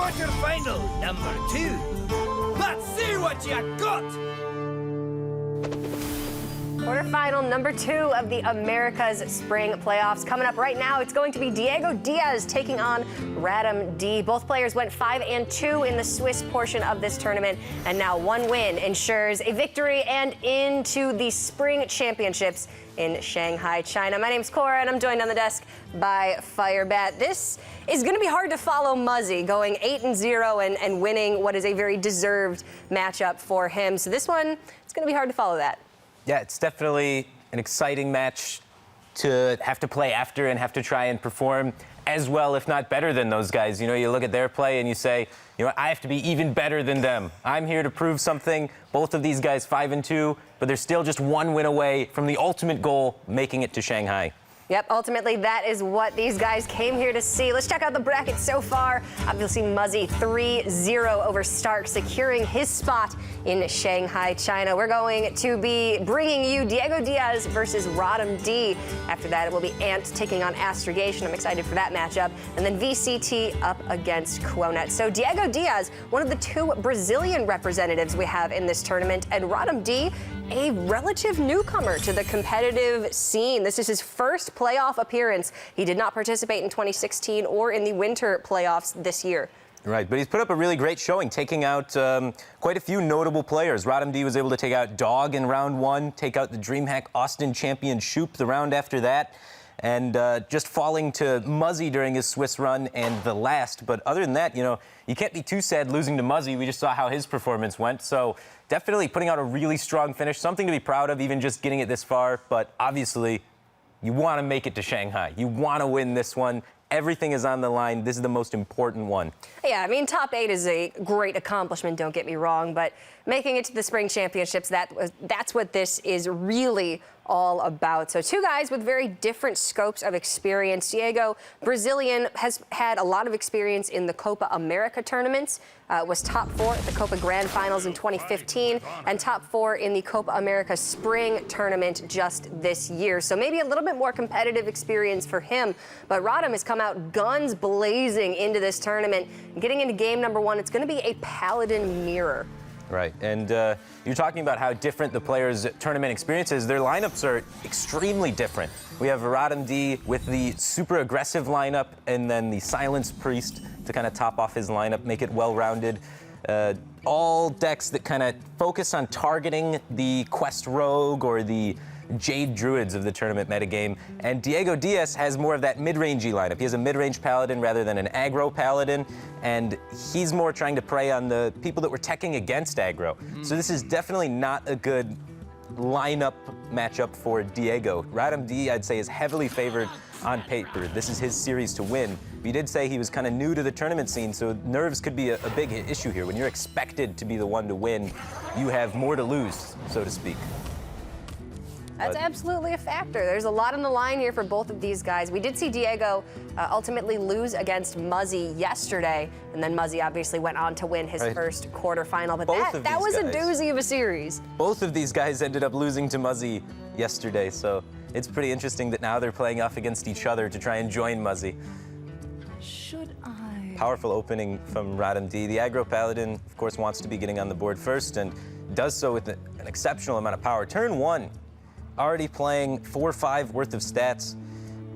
Quarterfinal number 2. Let's see what you got! Quarterfinal number 2 of the America's Spring Playoffs. Coming up right now, it's going to be DiegoDias taking on RadamD. Both players went 5-2 in the Swiss portion of this tournament, and now one win ensures a victory and into the Spring Championships in Shanghai, China. My name's Cora, and I'm joined on the desk by Firebat. This is going to be hard to follow Muzzy, going 8-0 and winning what is a very deserved matchup for him. So this one, it's going to be hard to follow that. Yeah, it's definitely an exciting match to have to play after and have to try and perform as well, if not better than those guys. You know, you look at their play and you say, you know, I have to be even better than them. I'm here to prove something. Both of these guys 5-2, but they're still just one win away from the ultimate goal, making it to Shanghai. Yep, ultimately that is what these guys came here to see. Let's check out the bracket so far. Obviously Muzzy 3-0 over Stark, securing his spot in Shanghai, China. We're going to be bringing you DiegoDias versus RadamD. After that, it will be Ant taking on Astrogation. I'm excited for that matchup. And then VCT up against Quonet. So DiegoDias, one of the 2 Brazilian representatives we have in this tournament, and RadamD, a relative newcomer to the competitive scene. This is his first playoff appearance. He did not participate in 2016 or in the winter playoffs this year. Right, but he's put up a really great showing, taking out quite a few notable players. RadamD was able to take out Dog in round 1, take out the DreamHack Austin champion Shoop the round after that, and just falling to Muzzy during his Swiss run and the last. But other than that, you know, you can't be too sad losing to Muzzy. We just saw how his performance went. So definitely putting out a really strong finish, something to be proud of, even just getting it this far. But obviously, you want to make it to Shanghai. You want to win this one. Everything is on the line. This is the most important one. Yeah, I mean, top 8 is a great accomplishment, don't get me wrong, but making it to the Spring Championships, that's what this is really all about. So 2 guys with very different scopes of experience. Diego, Brazilian, has had a lot of experience in the Copa America tournaments, was top 4 at the Copa Grand Finals in 2015, and top 4 in the Copa America Spring Tournament just this year. So maybe a little bit more competitive experience for him, but Radam has come out guns blazing into this tournament. Getting into game number 1, it's going to be a Paladin mirror. Right, and you're talking about how different the players' tournament experience is. Their lineups are extremely different. We have RadamD with the super aggressive lineup, and then the Silence Priest to kind of top off his lineup, make it well-rounded. All decks that kind of focus on targeting the Quest Rogue or the Jade Druids of the tournament metagame. And DiegoDias has more of that mid-rangey lineup. He has a mid-range Paladin rather than an aggro Paladin, and he's more trying to prey on the people that were teching against aggro. So this is definitely not a good lineup matchup for Diego. RadamD, I'd say, is heavily favored on paper. This is his series to win. But he did say he was kind of new to the tournament scene, so nerves could be a big issue here. When you're expected to be the one to win, you have more to lose, so to speak. That's absolutely a factor. There's a lot on the line here for both of these guys. We did see Diego ultimately lose against Muzzy yesterday, and then Muzzy obviously went on to win his first quarterfinal. But that was a doozy of a series. Both of these guys ended up losing to Muzzy yesterday, so it's pretty interesting that now they're playing off against each other to try and join Muzzy. Should I? Powerful opening from RadamD. The aggro Paladin, of course, wants to be getting on the board first and does so with an exceptional amount of power. Turn 1. Already playing 4-5 worth of stats,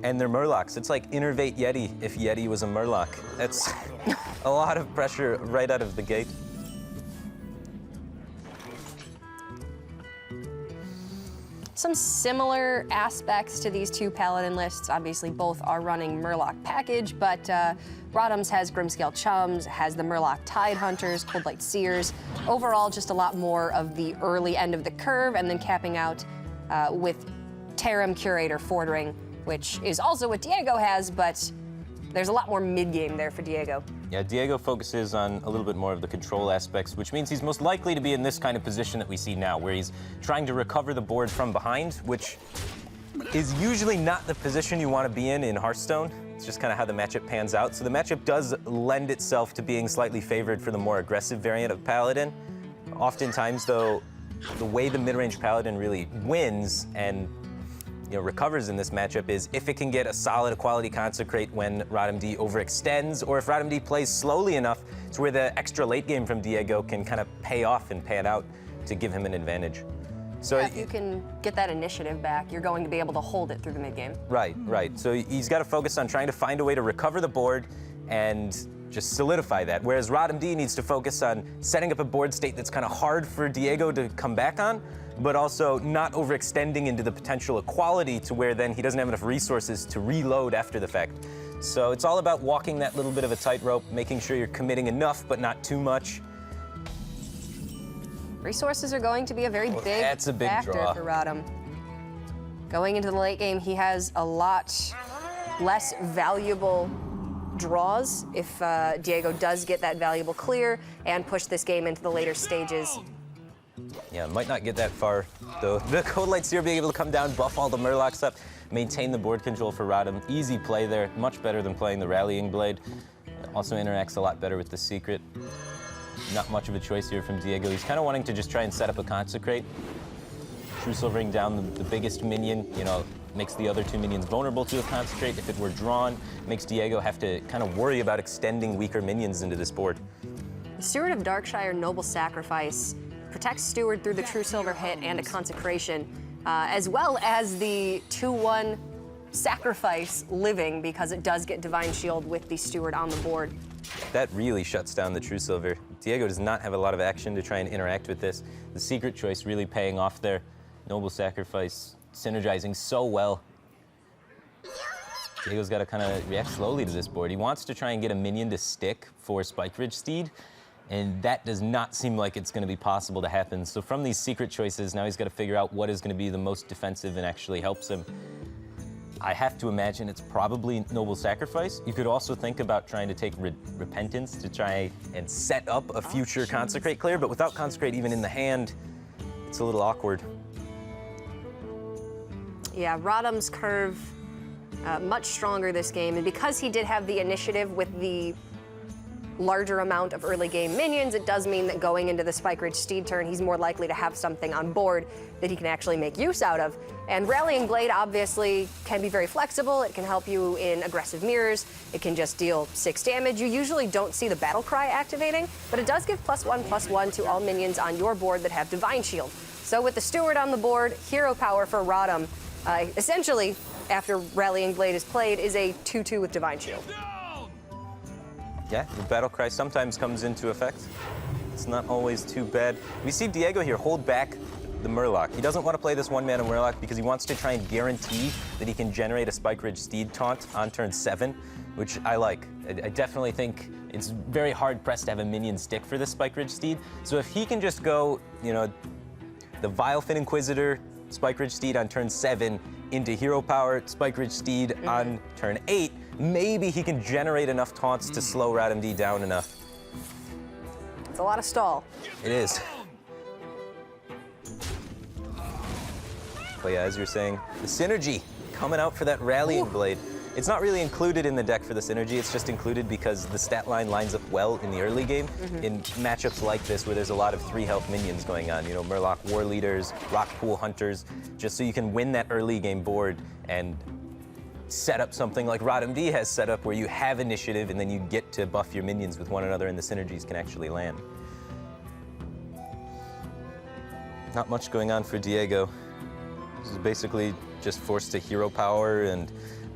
and they're Murlocs. It's like Innervate Yeti if Yeti was a Murloc. That's a lot of pressure right out of the gate. Some similar aspects to these 2 Paladin lists. Obviously, both are running Murloc package, but Radam's has Grimscale Chums, has the Murloc Tidehunters, Coldlight Seers. Overall, just a lot more of the early end of the curve, and then capping out with Tarim Curator Fordring, which is also what Diego has, but there's a lot more mid-game there for Diego. Yeah, Diego focuses on a little bit more of the control aspects, which means he's most likely to be in this kind of position that we see now, where he's trying to recover the board from behind, which is usually not the position you want to be in Hearthstone. It's just kind of how the matchup pans out. So the matchup does lend itself to being slightly favored for the more aggressive variant of Paladin. Oftentimes, though, the way the mid-range Paladin really wins, and recovers in this matchup is if it can get a solid quality Consecrate when RadamD overextends, or if RadamD plays slowly enough to where the extra late game from Diego can kind of pay off and pan out to give him an advantage. So if you can get that initiative back, you're going to be able to hold it through the mid game. Right, right. So he's got to focus on trying to find a way to recover the board and just solidify that. Whereas RadamD needs to focus on setting up a board state that's kind of hard for Diego to come back on, but also not overextending into the potential equality to where then he doesn't have enough resources to reload after the fact. So it's all about walking that little bit of a tightrope, making sure you're committing enough but not too much. Resources are going to be a very big factor draw for Radam. Going into the late game, he has a lot less valuable draws if Diego does get that valuable clear and push this game into the later stages. Yeah, might not get that far, though. The Cold Light Seer being able to come down, buff all the Murlocs up, maintain the board control for Radam. Easy play there, much better than playing the Rallying Blade. Also interacts a lot better with the Secret. Not much of a choice here from Diego. He's kind of wanting to just try and set up a Consecrate. True Silvering down the biggest minion, makes the other two minions vulnerable to a Consecrate. If it were drawn, makes Diego have to kind of worry about extending weaker minions into this board. The Steward of Darkshire Noble Sacrifice protects Steward through the True Silver hit and a Consecration, as well as the 2/1 Sacrifice living, because it does get Divine Shield with the Steward on the board. That really shuts down the True Silver. Diego does not have a lot of action to try and interact with this. The Secret choice really paying off there. Noble Sacrifice synergizing so well. Diego's got to kind of react slowly to this board. He wants to try and get a minion to stick for Spike Ridge Steed, and that does not seem like it's going to be possible to happen. So from these Secret choices, now he's got to figure out what is going to be the most defensive and actually helps him. I have to imagine it's probably Noble Sacrifice. You could also think about trying to take Repentance to try and set up a future Consecrate clear, but without Consecrate even in the hand, it's a little awkward. Yeah, Radam's curve much stronger this game, and because he did have the initiative with the larger amount of early game minions, it does mean that going into the Spike Ridge Steed turn, he's more likely to have something on board that he can actually make use out of. And Rallying Blade obviously can be very flexible. It can help you in aggressive mirrors. It can just deal 6 damage. You usually don't see the Battle Cry activating, but it does give +1/+1 to all minions on your board that have Divine Shield. So with the Steward on the board, hero power for Radam, essentially, after Rallying Blade is played, is a 2/2 with Divine Shield. Yeah, the Battle Cry sometimes comes into effect. It's not always too bad. We see Diego here hold back the Murloc. He doesn't want to play this one-mana Murloc because he wants to try and guarantee that he can generate a Spike Ridge Steed taunt on turn 7, which I like. I definitely think it's very hard-pressed to have a minion stick for this Spike Ridge Steed. So if he can just go, the Vilefin Inquisitor, Spike Ridge Steed on turn 7, into Hero Power, Spike Ridge Steed on turn 8, maybe he can generate enough taunts to slow RadamD down enough. It's a lot of stall. It is. But yeah, as you're saying, the synergy coming out for that Rallying Blade. It's not really included in the deck for the synergy, it's just included because the stat line lines up well in the early game in matchups like this where there's a lot of 3-health minions going on, Murloc War Leaders, Rockpool Hunters, just so you can win that early game board and set up something like RadamD has set up where you have initiative and then you get to buff your minions with one another and the synergies can actually land. Not much going on for Diego. This is basically just forced to hero power and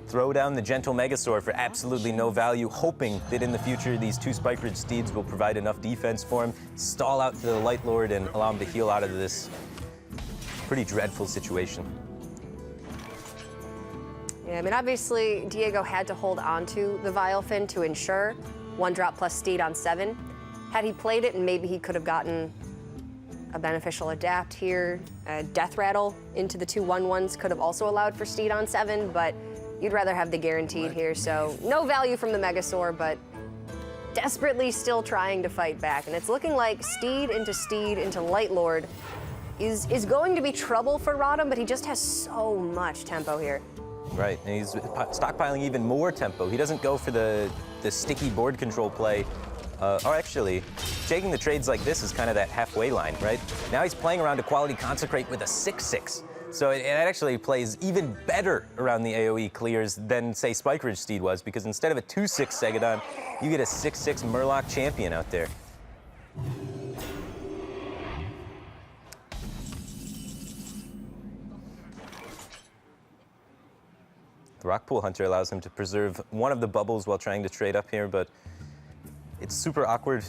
throw down the Gentle Megasaur for absolutely no value, hoping that in the future these 2 Spike Ridge Steeds will provide enough defense for him, stall out to the Light Lord and allow him to heal out of this pretty dreadful situation. Yeah, I mean, obviously, Diego had to hold on to the Vilefin to ensure 1-drop plus Steed on 7. Had he played it, and maybe he could have gotten a beneficial adapt here. Death Rattle into the 2 1/1s could have also allowed for Steed on 7, but you'd rather have the guaranteed here, so no value from the Megasaur, but desperately still trying to fight back. And it's looking like Steed into Light Lord is going to be trouble for Radam, but he just has so much tempo here. Right, and he's stockpiling even more tempo. He doesn't go for the sticky board control play. Or actually, taking the trades like this is kind of that halfway line, right? Now he's playing around a quality Consecrate with a 6/6. So it actually plays even better around the AoE clears than, say, Spike Ridge Steed was, because instead of a 2/6 Segadon, you get a 6/6 Murloc champion out there. The Rockpool Hunter allows him to preserve one of the bubbles while trying to trade up here, but it's super awkward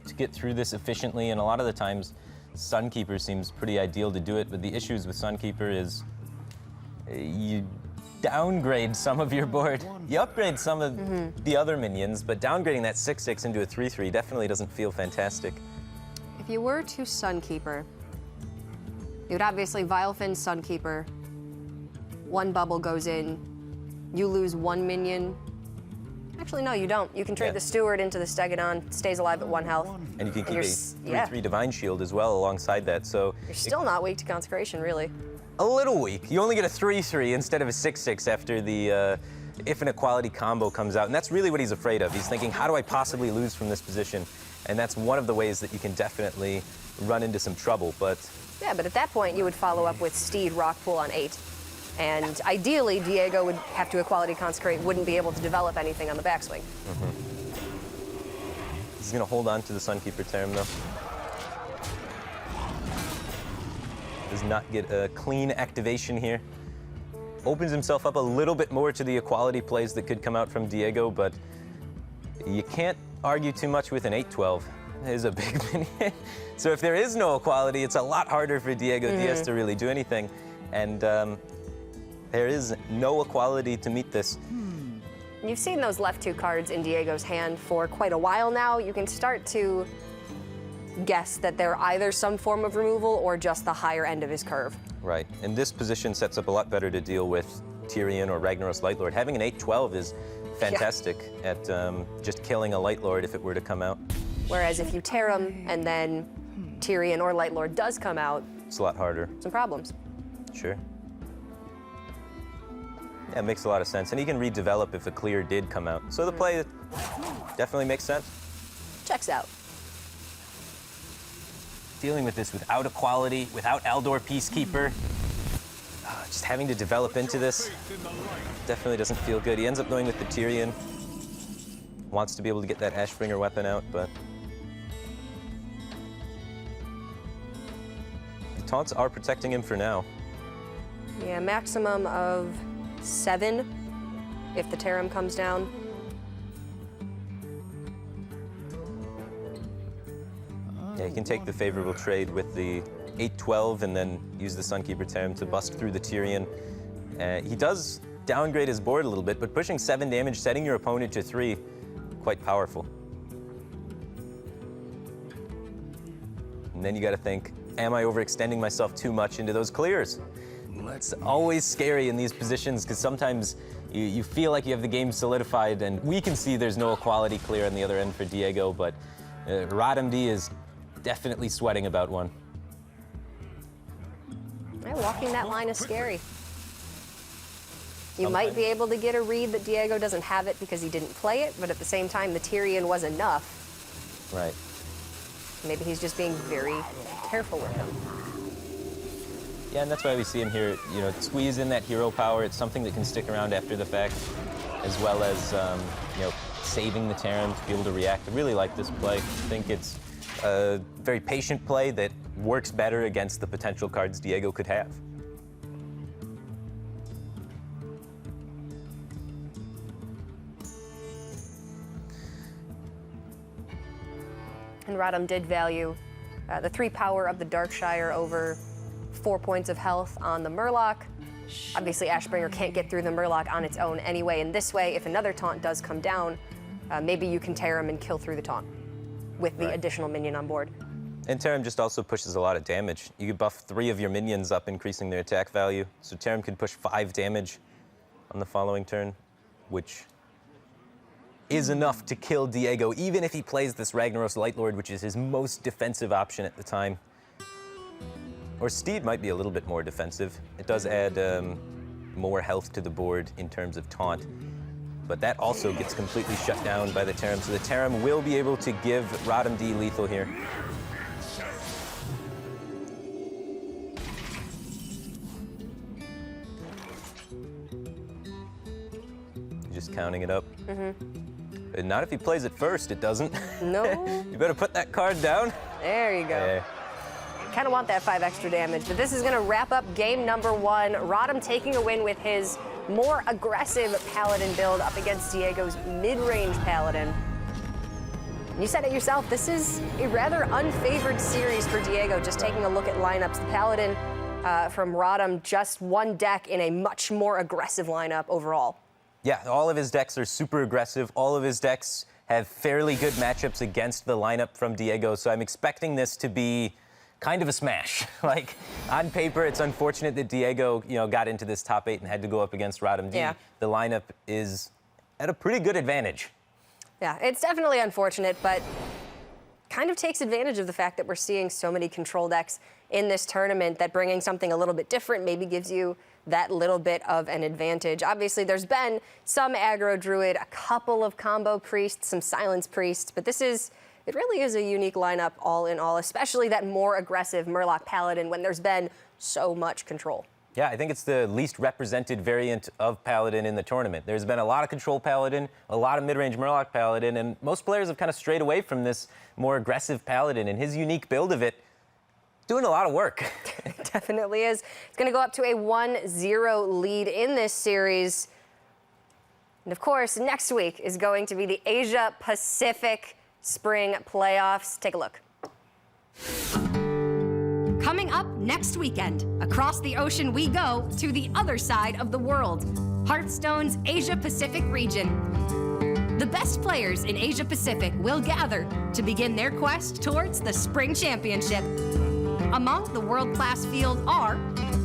to get through this efficiently, and a lot of the times Sunkeeper seems pretty ideal to do it, but the issues with Sunkeeper is you downgrade some of your board. You upgrade some of the other minions, but downgrading that 6/6 into a 3/3 definitely doesn't feel fantastic. If you were to Sunkeeper, you would obviously Vilefin Sunkeeper. One bubble goes in, you lose one minion. Actually, no, you don't. You can trade the Steward into the Stegadon, stays alive at 1 health. And you can keep a 3/3 Divine Shield as well alongside that, so... You're still not weak to Consecration, really. A little weak. You only get a 3/3 instead of a 6/6 after the if an equality combo comes out, and that's really what he's afraid of. He's thinking, how do I possibly lose from this position? And that's one of the ways that you can definitely run into some trouble, but... Yeah, but at that point, you would follow up with Steed Rockpool on 8. And ideally, Diego would have to equality consecrate, wouldn't be able to develop anything on the backswing. He's gonna hold on to the Sunkeeper Term, though. Does not get a clean activation here. Opens himself up a little bit more to the equality plays that could come out from Diego, but you can't argue too much with an 8/12. It is a big minion. So if there is no equality, it's a lot harder for DiegoDias to really do anything. And there is no equality to meet this. You've seen those left 2 cards in Diego's hand for quite a while now. You can start to guess that they're either some form of removal or just the higher end of his curve. Right, and this position sets up a lot better to deal with Tyrion or Ragnaros Lightlord. Having an 8/12 is fantastic at just killing a Lightlord if it were to come out. Whereas if you tear him and then Tyrion or Lightlord does come out, it's a lot harder. Some problems. Sure. Yeah, it makes a lot of sense. And he can redevelop if a clear did come out. So the play definitely makes sense. Checks out. Dealing with this without equality, without Eldor Peacekeeper, just having to develop into this definitely doesn't feel good. He ends up going with the Tyrion. Wants to be able to get that Ashbringer weapon out, but the taunts are protecting him for now. Yeah, maximum of 7 if the Tarim comes down. Yeah, he can take the favorable trade with the 8/12 and then use the Sunkeeper Tarim to bust through the Tyrion. He does downgrade his board a little bit, but pushing 7 damage, setting your opponent to 3, quite powerful. And then you gotta think, am I overextending myself too much into those clears? It's always scary in these positions because sometimes you feel like you have the game solidified, and we can see there's no equality clear on the other end for Diego, but RadamD is definitely sweating about one. Yeah, walking that line is scary. You might be able to get a read that Diego doesn't have it because he didn't play it, but at the same time, the Tyrion was enough. Right. Maybe he's just being very careful with him. Yeah, and that's why we see him here, you know, squeeze in that hero power. It's something that can stick around after the fact, as well as, you know, saving the Terran to be able to react. I really like this play. I think it's a very patient play that works better against the potential cards Diego could have. And Radam did value the 3 power of the Darkshire over 4 points of health on the Murloc. Obviously, Ashbringer can't get through the Murloc on its own anyway, and this way, if another taunt does come down, maybe you can tear him and kill through the taunt with the additional minion on board. And Tarim just also pushes a lot of damage. You could buff 3 of your minions up, increasing their attack value. So Tarim can push 5 damage on the following turn, which is enough to kill Diego, even if he plays this Ragnaros Lightlord, which is his most defensive option at the time. Or Steed might be a little bit more defensive. It does add more health to the board in terms of taunt, but that also gets completely shut down by the Tarim. So the Tarim will be able to give RadamD lethal here. just counting it up. And not if he plays it first, it doesn't. No. You better put that card down. There you go. Kind of want that 5 extra damage, but this is going to wrap up game number 1. Radam taking a win with his more aggressive Paladin build up against Diego's mid-range Paladin. You said it yourself, this is a rather unfavored series for Diego, just taking a look at lineups. The Paladin from Radam, just one deck in a much more aggressive lineup overall. Yeah, all of his decks are super aggressive. All of his decks have fairly good matchups against the lineup from Diego, so I'm expecting this to be kind of a smash. Like, on paper, it's unfortunate that Diego, got into this top 8 and had to go up against RadamD. Yeah. The lineup is at a pretty good advantage. Yeah, it's definitely unfortunate, but kind of takes advantage of the fact that we're seeing so many control decks in this tournament that bringing something a little bit different maybe gives you that little bit of an advantage. Obviously, there's been some aggro Druid, a couple of combo priests, some silence priests, but it really is a unique lineup all in all, especially that more aggressive Murloc Paladin when there's been so much control. Yeah, I think it's the least represented variant of Paladin in the tournament. There's been a lot of control Paladin, a lot of mid-range Murloc Paladin, and most players have kind of strayed away from this more aggressive Paladin, and his unique build of it, doing a lot of work. It definitely is. It's going to go up to a 1-0 lead in this series. And of course, next week is going to be the Asia Pacific Spring Playoffs. Take a look. Coming up next weekend, across the ocean we go to the other side of the world, Hearthstone's Asia Pacific region. The best players in Asia Pacific will gather to begin their quest towards the Spring Championship. Among the world-class field are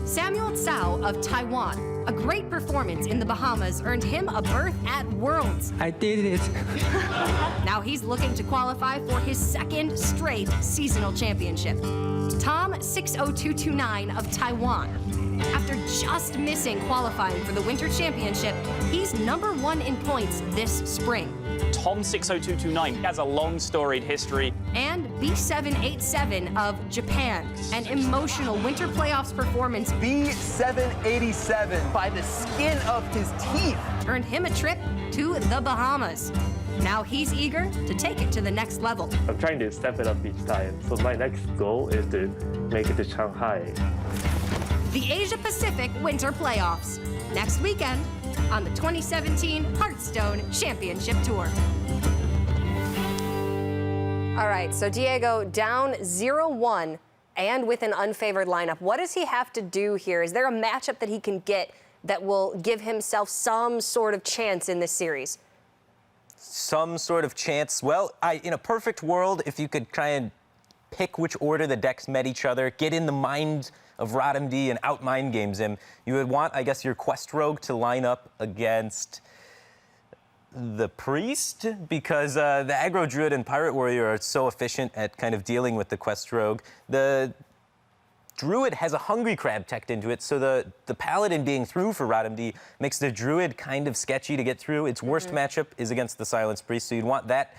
Samuel Tsao of Taiwan. A great performance in the Bahamas earned him a berth at Worlds. I did it. Now he's looking to qualify for his second straight seasonal championship. Tom 60229 of Taiwan. After just missing qualifying for the Winter Championship, he's #1 in points this spring. Tom 60229 has a long storied history. And B787 of Japan, an emotional Winter Playoffs performance B787 by the skin of his teeth. earned him a trip to the Bahamas. Now he's eager to take it to the next level. I'm trying to step it up each time. So my next goal is to make it to Shanghai. The Asia Pacific Winter Playoffs, next weekend on the 2017 Hearthstone Championship Tour. All right, so Diego down 0-1 and with an unfavored lineup. What does he have to do here? Is there a matchup that he can get that will give himself some sort of chance in this series? Some sort of chance. Well, in a perfect world, if you could try and pick which order the decks met each other, get in the mind of RadamD and out-mind games him, you would want, I guess, your Quest Rogue to line up against the Priest, because the aggro Druid and Pirate Warrior are so efficient at kind of dealing with the Quest Rogue. The Druid has a Hungry Crab teched into it, so the Paladin being through for RadamD makes the Druid kind of sketchy to get through. Its worst matchup is against the Silence Priest, so you'd want that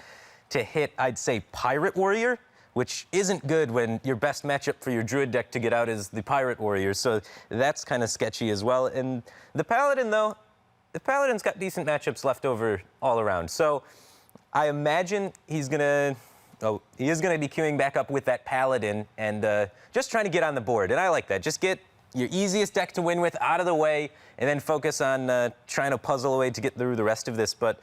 to hit, I'd say, Pirate Warrior, which isn't good when your best matchup for your Druid deck to get out is the Pirate Warrior, so that's kind of sketchy as well. And the Paladin, though, the Paladin's got decent matchups left over all around, so I imagine he's gonna... Oh, he is going to be queuing back up with that Paladin and just trying to get on the board. And I like that. Just get your easiest deck to win with out of the way and then focus on trying to puzzle away to get through the rest of this. But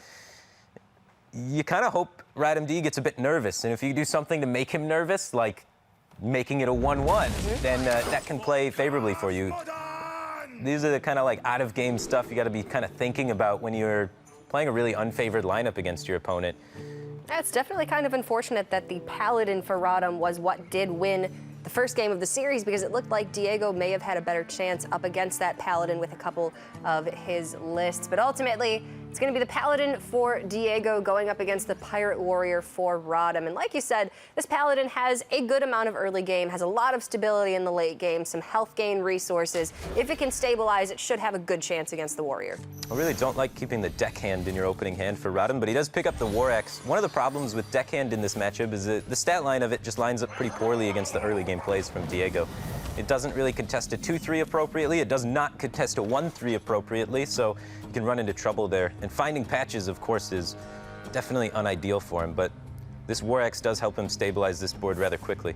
you kind of hope RadamD gets a bit nervous. And if you do something to make him nervous, like making it a 1-1, then that can play favorably for you. These are the kind of like out-of-game stuff you got to be kind of thinking about when you're playing a really unfavored lineup against your opponent. It's definitely kind of unfortunate that the Paladin for Radam was what did win the first game of the series, because it looked like Diego may have had a better chance up against that Paladin with a couple of his lists. But ultimately, it's going to be the Paladin for Diego going up against the Pirate Warrior for Radam. And like you said, this Paladin has a good amount of early game, has a lot of stability in the late game, some health gain resources. If it can stabilize, it should have a good chance against the Warrior. I really don't like keeping the deckhand in your opening hand for Radam, but he does pick up the War Axe. One of the problems with deckhand in this matchup is that the stat line of it just lines up pretty poorly against the early game plays from Diego. It doesn't really contest a 2-3 appropriately. It does not contest a 1-3 appropriately, so can run into trouble there. And finding patches, of course, is definitely unideal for him, but this War Axe does help him stabilize this board rather quickly.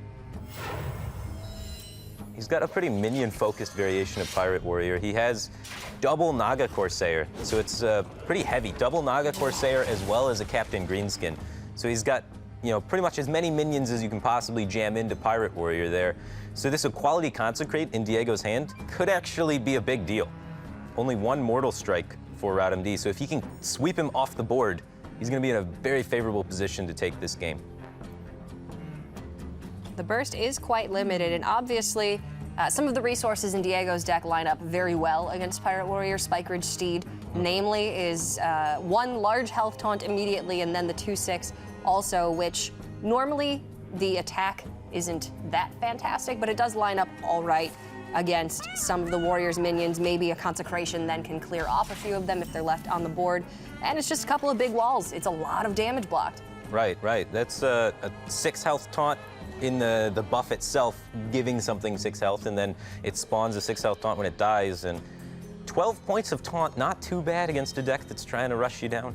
He's got a pretty minion-focused variation of Pirate Warrior. He has double Naga Corsair, so it's pretty heavy. Double Naga Corsair as well as a Captain Greenskin. So he's got, you know, pretty much as many minions as you can possibly jam into Pirate Warrior there. So this Equality Consecrate in Diego's hand could actually be a big deal. Only one Mortal Strike for RadamD, so if he can sweep him off the board, he's going to be in a very favorable position to take this game. The burst is quite limited, and obviously some of the resources in Diego's deck line up very well against Pirate Warrior. Spike Ridge Steed, namely, is one large health taunt immediately, and then the 2/6 also, which normally the attack isn't that fantastic, but it does line up all right against some of the Warrior's minions. Maybe a Consecration then can clear off a few of them if they're left on the board. And it's just a couple of big walls. It's a lot of damage blocked. Right. That's a 6 health taunt in the buff itself, giving something 6 health, and then it spawns a 6 health taunt when it dies. And 12 points of taunt, not too bad against a deck that's trying to rush you down.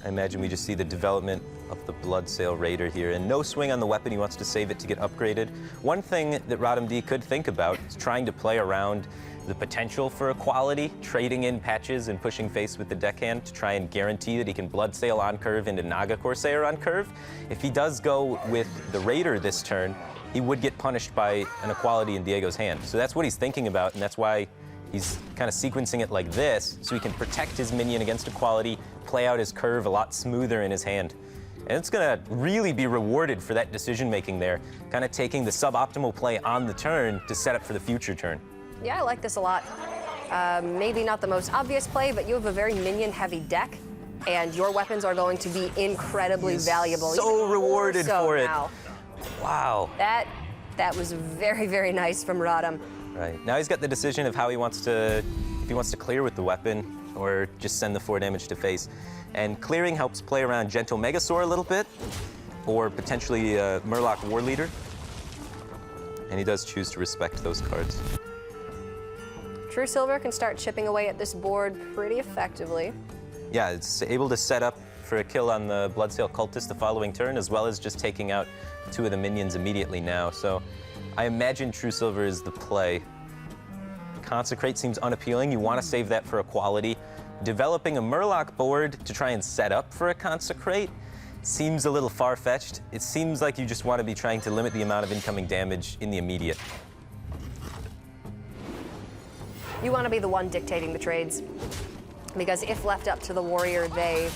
I imagine we just see the development of the Bloodsail Raider here, and no swing on the weapon. He wants to save it to get upgraded. One thing that RadamD could think about is trying to play around the potential for equality, trading in patches and pushing face with the deckhand to try and guarantee that he can Bloodsail on curve into Naga Corsair on curve. If he does go with the Raider this turn, he would get punished by an equality in Diego's hand. So that's what he's thinking about, and that's why he's kind of sequencing it like this, so he can protect his minion against equality, play out his curve a lot smoother in his hand. And it's going to really be rewarded for that decision-making there, kind of taking the suboptimal play on the turn to set up for the future turn. Yeah, I like this a lot. Maybe not the most obvious play, but you have a very minion-heavy deck, and your weapons are going to be incredibly valuable. So rewarded for it. Now. Wow. That was very, very nice from Radam. Right. Now he's got the decision of how he wants to, if he wants to clear with the weapon or just send the 4 damage to face. And clearing helps play around Gentle Megasaur a little bit, or potentially Murloc War Leader. And he does choose to respect those cards. True Silver can start chipping away at this board pretty effectively. Yeah, it's able to set up for a kill on the Bloodsail Cultist the following turn, as well as just taking out 2 of the minions immediately now. So I imagine True Silver is the play. Consecrate seems unappealing. You want to save that for equality. Developing a Murloc board to try and set up for a Consecrate seems a little far-fetched. It seems like you just want to be trying to limit the amount of incoming damage in the immediate. You want to be the one dictating the trades, because if left up to the Warrior, they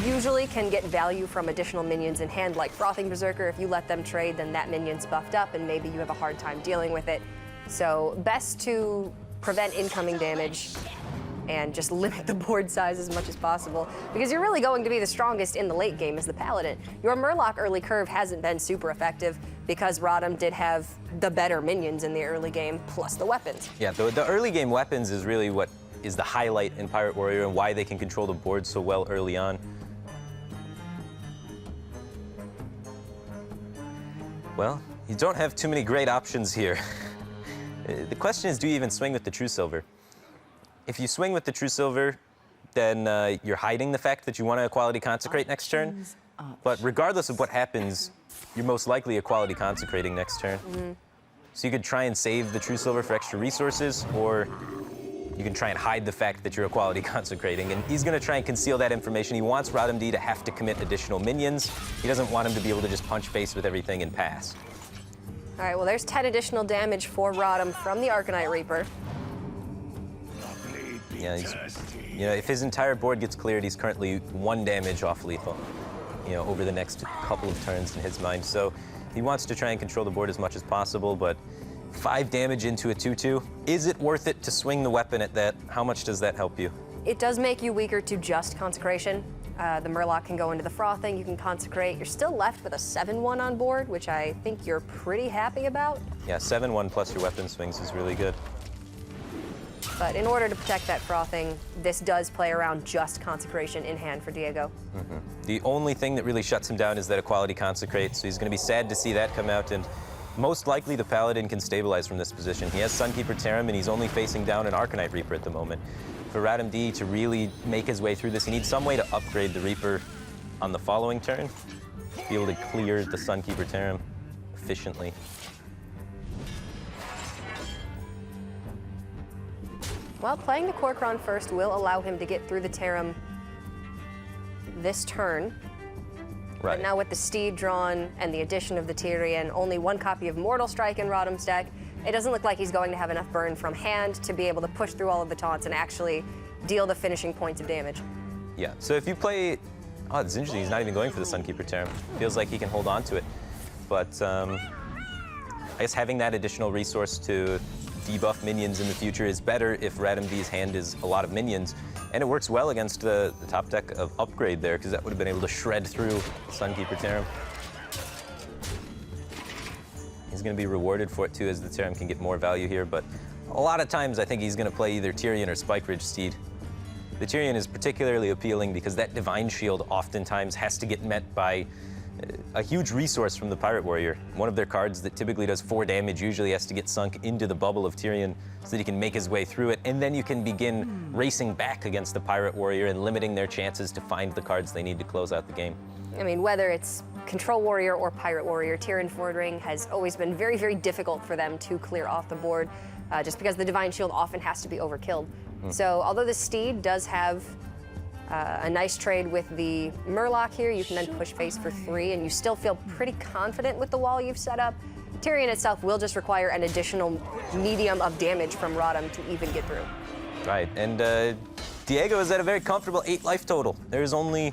usually can get value from additional minions in hand, like Frothing Berserker. If you let them trade, then that minion's buffed up, and maybe you have a hard time dealing with it. So best to prevent incoming damage and just limit the board size as much as possible, because you're really going to be the strongest in the late game as the Paladin. Your Murloc early curve hasn't been super effective because Radam did have the better minions in the early game, plus the weapons. Yeah, the early game weapons is really what is the highlight in Pirate Warrior and why they can control the board so well early on. Well, you don't have too many great options here. The question is, do you even swing with the True Silver? If you swing with the True Silver, then you're hiding the fact that you want to Equality Consecrate next turn. But regardless of what happens, you're most likely Equality Consecrating next turn. So you could try and save the True Silver for extra resources, or you can try and hide the fact that you're Equality Consecrating. And he's going to try and conceal that information. He wants RadamD to have to commit additional minions. He doesn't want him to be able to just punch face with everything and pass. All right, well, there's 10 additional damage for Radam from the Arcanite Reaper. Yeah, you know, if his entire board gets cleared, he's currently 1 damage off lethal, you know, over the next couple of turns in his mind. So he wants to try and control the board as much as possible, but 5 damage into a 2/2. Is it worth it to swing the weapon at that? How much does that help you? It does make you weaker to just Consecration. The Murloc can go into the Frothing, you can Consecrate. You're still left with a 7/1 on board, which I think you're pretty happy about. Yeah, 7/1 plus your weapon swings is really good. But in order to protect that Frothing, this does play around just Consecration in hand for Diego. The only thing that really shuts him down is that Equality Consecrate, so he's going to be sad to see that come out, and most likely the Paladin can stabilize from this position. He has Sunkeeper Tarim, and he's only facing down an Arcanite Reaper at the moment. For RadamD to really make his way through this, he needs some way to upgrade the Reaper on the following turn, be able to clear the Sunkeeper Tarim efficiently. Well, playing the Kor'kron first will allow him to get through the Tarim this turn. Right. But now with the Steed drawn and the addition of the Tyrion, only one copy of Mortal Strike in RadamD's deck, it doesn't look like he's going to have enough burn from hand to be able to push through all of the taunts and actually deal the finishing points of damage. Yeah, so if you play, oh, it's interesting, he's not even going for the Sunkeeper Tarim. Feels like he can hold on to it. But I guess having that additional resource to debuff minions in the future is better if RadamD's hand is a lot of minions. And it works well against the top deck of Upgrade there, because that would have been able to shred through Sunkeeper Tarim. He's going to be rewarded for it too, as the Tarim can get more value here, but a lot of times I think he's going to play either Tyrion or Spike Ridge Steed. The Tyrion is particularly appealing because that Divine Shield oftentimes has to get met by a huge resource from the Pirate Warrior. One of their cards that typically does 4 damage usually has to get sunk into the bubble of Tyrion so that he can make his way through it, and then you can begin racing back against the Pirate Warrior and limiting their chances to find the cards they need to close out the game. I mean, whether it's Control Warrior or Pirate Warrior, Tyrion Fordring has always been very, very difficult for them to clear off the board, just because the Divine Shield often has to be overkilled. So although the Steed does have a nice trade with the Murloc here, you can then push face for 3, and you still feel pretty confident with the wall you've set up. Tyrion itself will just require an additional medium of damage from Radam to even get through. Right, and Diego is at a very comfortable 8 life total. There's only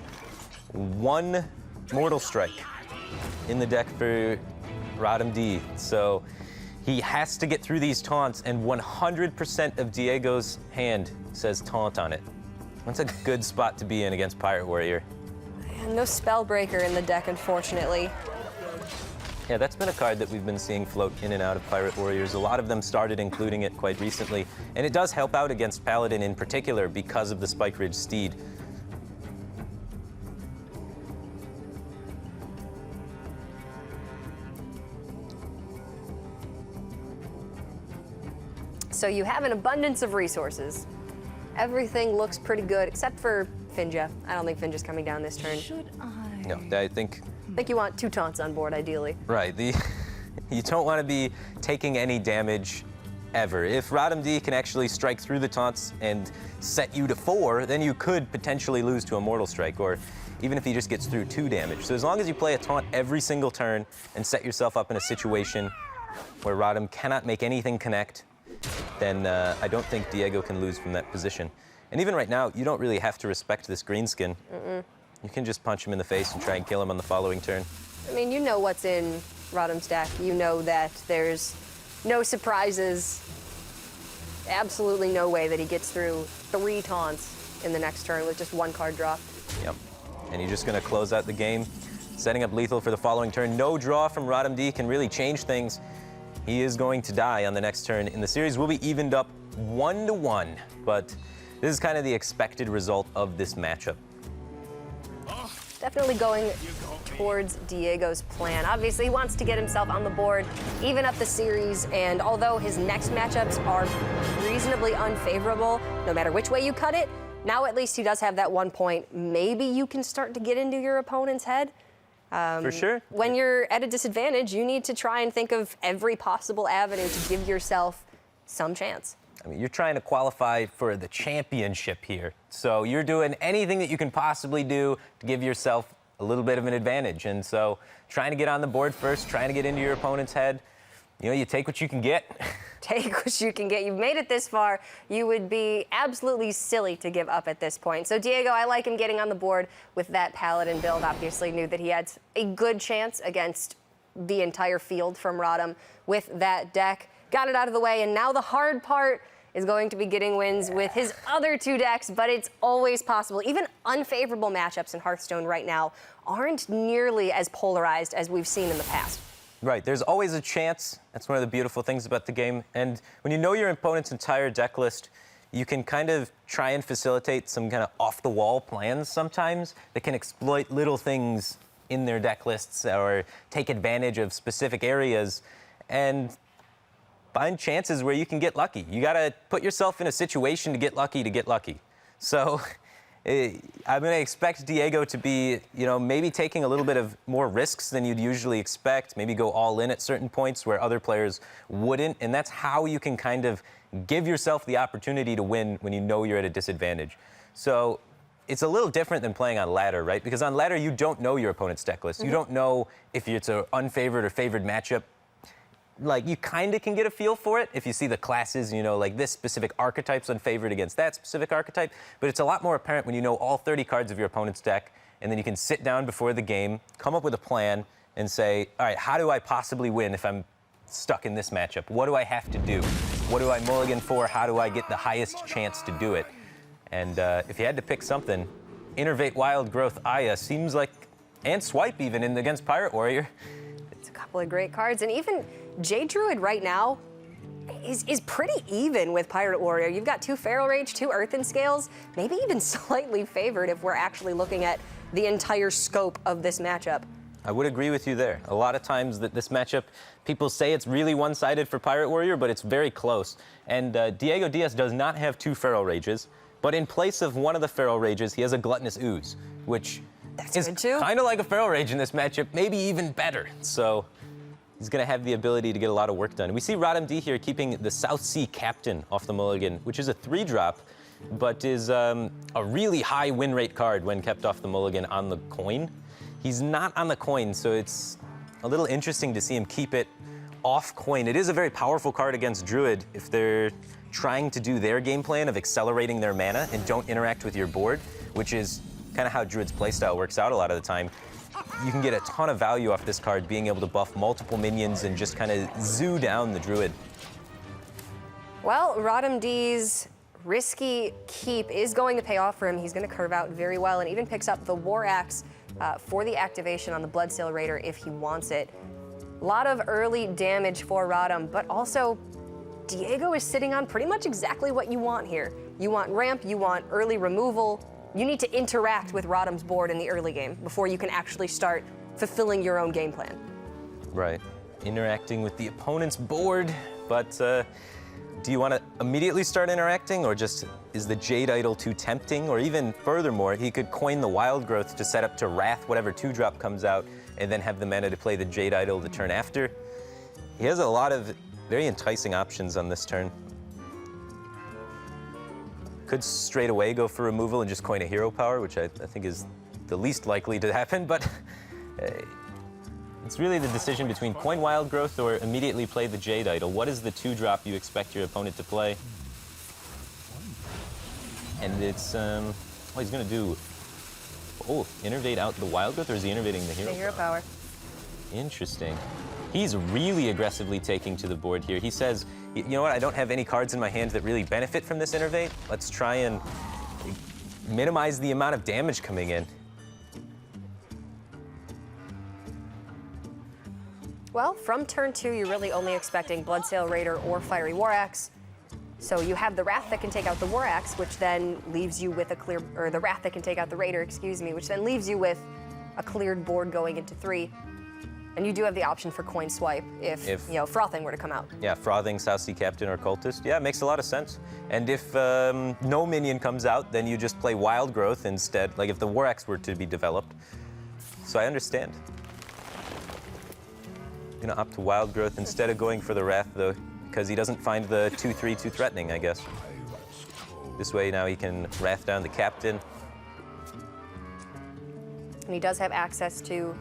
1 Mortal Strike in the deck for RadamD, so he has to get through these taunts, and 100% of Diego's hand says taunt on it. That's a good spot to be in against Pirate Warrior. And no Spellbreaker in the deck, unfortunately. Yeah, that's been a card that we've been seeing float in and out of Pirate Warriors. A lot of them started including it quite recently, and it does help out against Paladin in particular because of the Spike Ridge Steed. So you have an abundance of resources. Everything looks pretty good, except for Finja. I don't think Finja's coming down this turn. Should I? No, I think You want 2 taunts on board, ideally. right. You don't want to be taking any damage ever. If RadamD can actually strike through the taunts and set you to 4, then you could potentially lose to a Mortal Strike, or even if he just gets through 2 damage. So as long as you play a taunt every single turn and set yourself up in a situation where Radam cannot make anything connect, then I don't think Diego can lose from that position. And even right now, you don't really have to respect this greenskin. You can just punch him in the face and try and kill him on the following turn. I mean, you know what's in Radam's deck. You know that there's no surprises. Absolutely no way that he gets through 3 taunts in the next turn with just 1 card drop. Yep. And you're just going to close out the game, setting up lethal for the following turn. No draw from RadamD can really change things. He is going to die on the next turn, and the series will be evened up 1-1, but this is kind of the expected result of this matchup. Definitely going towards Diego's plan. Obviously, he wants to get himself on the board, even up the series, and although his next matchups are reasonably unfavorable, no matter which way you cut it, now at least he does have that 1 point. Maybe you can start to get into your opponent's head. For sure. When you're at a disadvantage, you need to try and think of every possible avenue to give yourself some chance. I mean, you're trying to qualify for the championship here. So you're doing anything that you can possibly do to give yourself a little bit of an advantage. And so trying to get on the board first, trying to get into your opponent's head, you know, you take what you can get. Take what you can get. You've made it this far. You would be absolutely silly to give up at this point. So Diego, I like him getting on the board with that Paladin build. Obviously knew that he had a good chance against the entire field from Radam with that deck. Got it out of the way, and now the hard part is going to be getting wins with his other 2 decks, but it's always possible. Even unfavorable matchups in Hearthstone right now aren't nearly as polarized as we've seen in the past. Right, there's always a chance. That's one of the beautiful things about the game. And when you know your opponent's entire deck list, you can kind of try and facilitate some kind of off-the-wall plans sometimes that can exploit little things in their deck lists or take advantage of specific areas. and find chances where you can get lucky. You got to put yourself in a situation to get lucky to get lucky. So I'm going to expect Diego to be, maybe taking a little bit of more risks than you'd usually expect, maybe go all in at certain points where other players wouldn't. And that's how you can kind of give yourself the opportunity to win when you know you're at a disadvantage. So it's a little different than playing on ladder, right? Because on ladder, you don't know your opponent's deck list. You don't know if it's an unfavored or favored matchup. Like, you kind of can get a feel for it if you see the classes, like this specific archetype's unfavored against that specific archetype. But it's a lot more apparent when you know all 30 cards of your opponent's deck, and then you can sit down before the game, come up with a plan, and say, all right, how do I possibly win if I'm stuck in this matchup? What do I have to do? What do I mulligan for? How do I get the highest chance to do it? And if you had to pick something, Innervate Wild Growth Aya seems like, and Swipe even against Pirate Warrior. It's a couple of great cards, and even Druid right now is pretty even with Pirate Warrior. You've got 2 Feral Rage, 2 Earthen Scales, maybe even slightly favored if we're actually looking at the entire scope of this matchup. I would agree with you there. A lot of times that this matchup, people say it's really one-sided for Pirate Warrior, but it's very close. And DiegoDias does not have 2 Feral Rages, but in place of one of the Feral Rages, he has a Gluttonous Ooze, which is kind of like a Feral Rage in this matchup, maybe even better. So he's going to have the ability to get a lot of work done. We see RadamD here keeping the South Sea Captain off the mulligan, which is a 3-drop, but is a really high win rate card when kept off the mulligan on the coin. He's not on the coin, so it's a little interesting to see him keep it off coin. It is a very powerful card against Druid if they're trying to do their game plan of accelerating their mana and don't interact with your board, which is kind of how Druid's playstyle works out a lot of the time. You can get a ton of value off this card, being able to buff multiple minions and just kind of zoo down the Druid. Well, RadamD's risky keep is going to pay off for him. He's going to curve out very well and even picks up the War Axe for the activation on the Bloodsail Raider if he wants it. A lot of early damage for Radam, but also Diego is sitting on pretty much exactly what you want here. You want ramp, you want early removal. You need to interact with Radam's board in the early game before you can actually start fulfilling your own game plan. Right. Interacting with the opponent's board, but do you want to immediately start interacting, or just is the Jade Idol too tempting? Or even furthermore, he could coin the Wild Growth to set up to Wrath whatever 2-drop comes out and then have the mana to play the Jade Idol the turn after. He has a lot of very enticing options on this turn. Could straight away go for removal and just coin a hero power, which I think is the least likely to happen, but it's really the decision between coin Wild Growth or immediately play the Jade Idol. What is the 2-drop you expect your opponent to play? And it's, he's gonna do, innervate out the Wild Growth, or is he innervating the hero? The hero power. Interesting. He's really aggressively taking to the board here. He says, you know what, I don't have any cards in my hand that really benefit from this innervate. Let's try and minimize the amount of damage coming in. Well, from turn 2, you're really only expecting Bloodsail Raider or Fiery War Axe. So you have the Wrath that can take out the War Axe, which then leaves you with a clear, or the Wrath that can take out the Raider, excuse me, which then leaves you with a cleared board going into 3. And you do have the option for coin swipe if Frothing were to come out. Yeah, Frothing, South Sea Captain, or Cultist. Yeah, it makes a lot of sense. And if no minion comes out, then you just play Wild Growth instead, like if the War Axe were to be developed. So I understand. I'm gonna opt to Wild Growth instead of going for the Wrath, though, because he doesn't find the 2/3 too threatening, I guess. This way now he can Wrath down the Captain. And he does have access to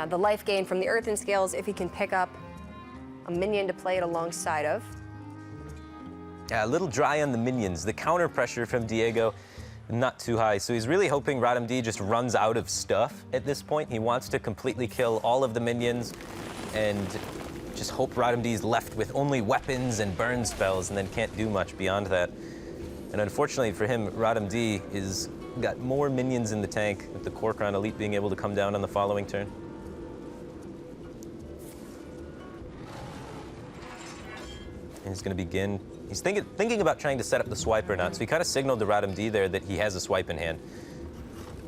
the life gain from the Earthen Scales if he can pick up a minion to play it alongside of. Yeah, a little dry on the minions. The counter pressure from Diego, not too high. So he's really hoping RadamD just runs out of stuff at this point. He wants to completely kill all of the minions and just hope RadamD's left with only weapons and burn spells and then can't do much beyond that. And unfortunately for him, RadamD is got more minions in the tank, with the Korkron Elite being able to come down on the following turn. And he's going to begin. He's thinking about trying to set up the swipe or not, so he kind of signaled to RadamD there that he has a swipe in hand.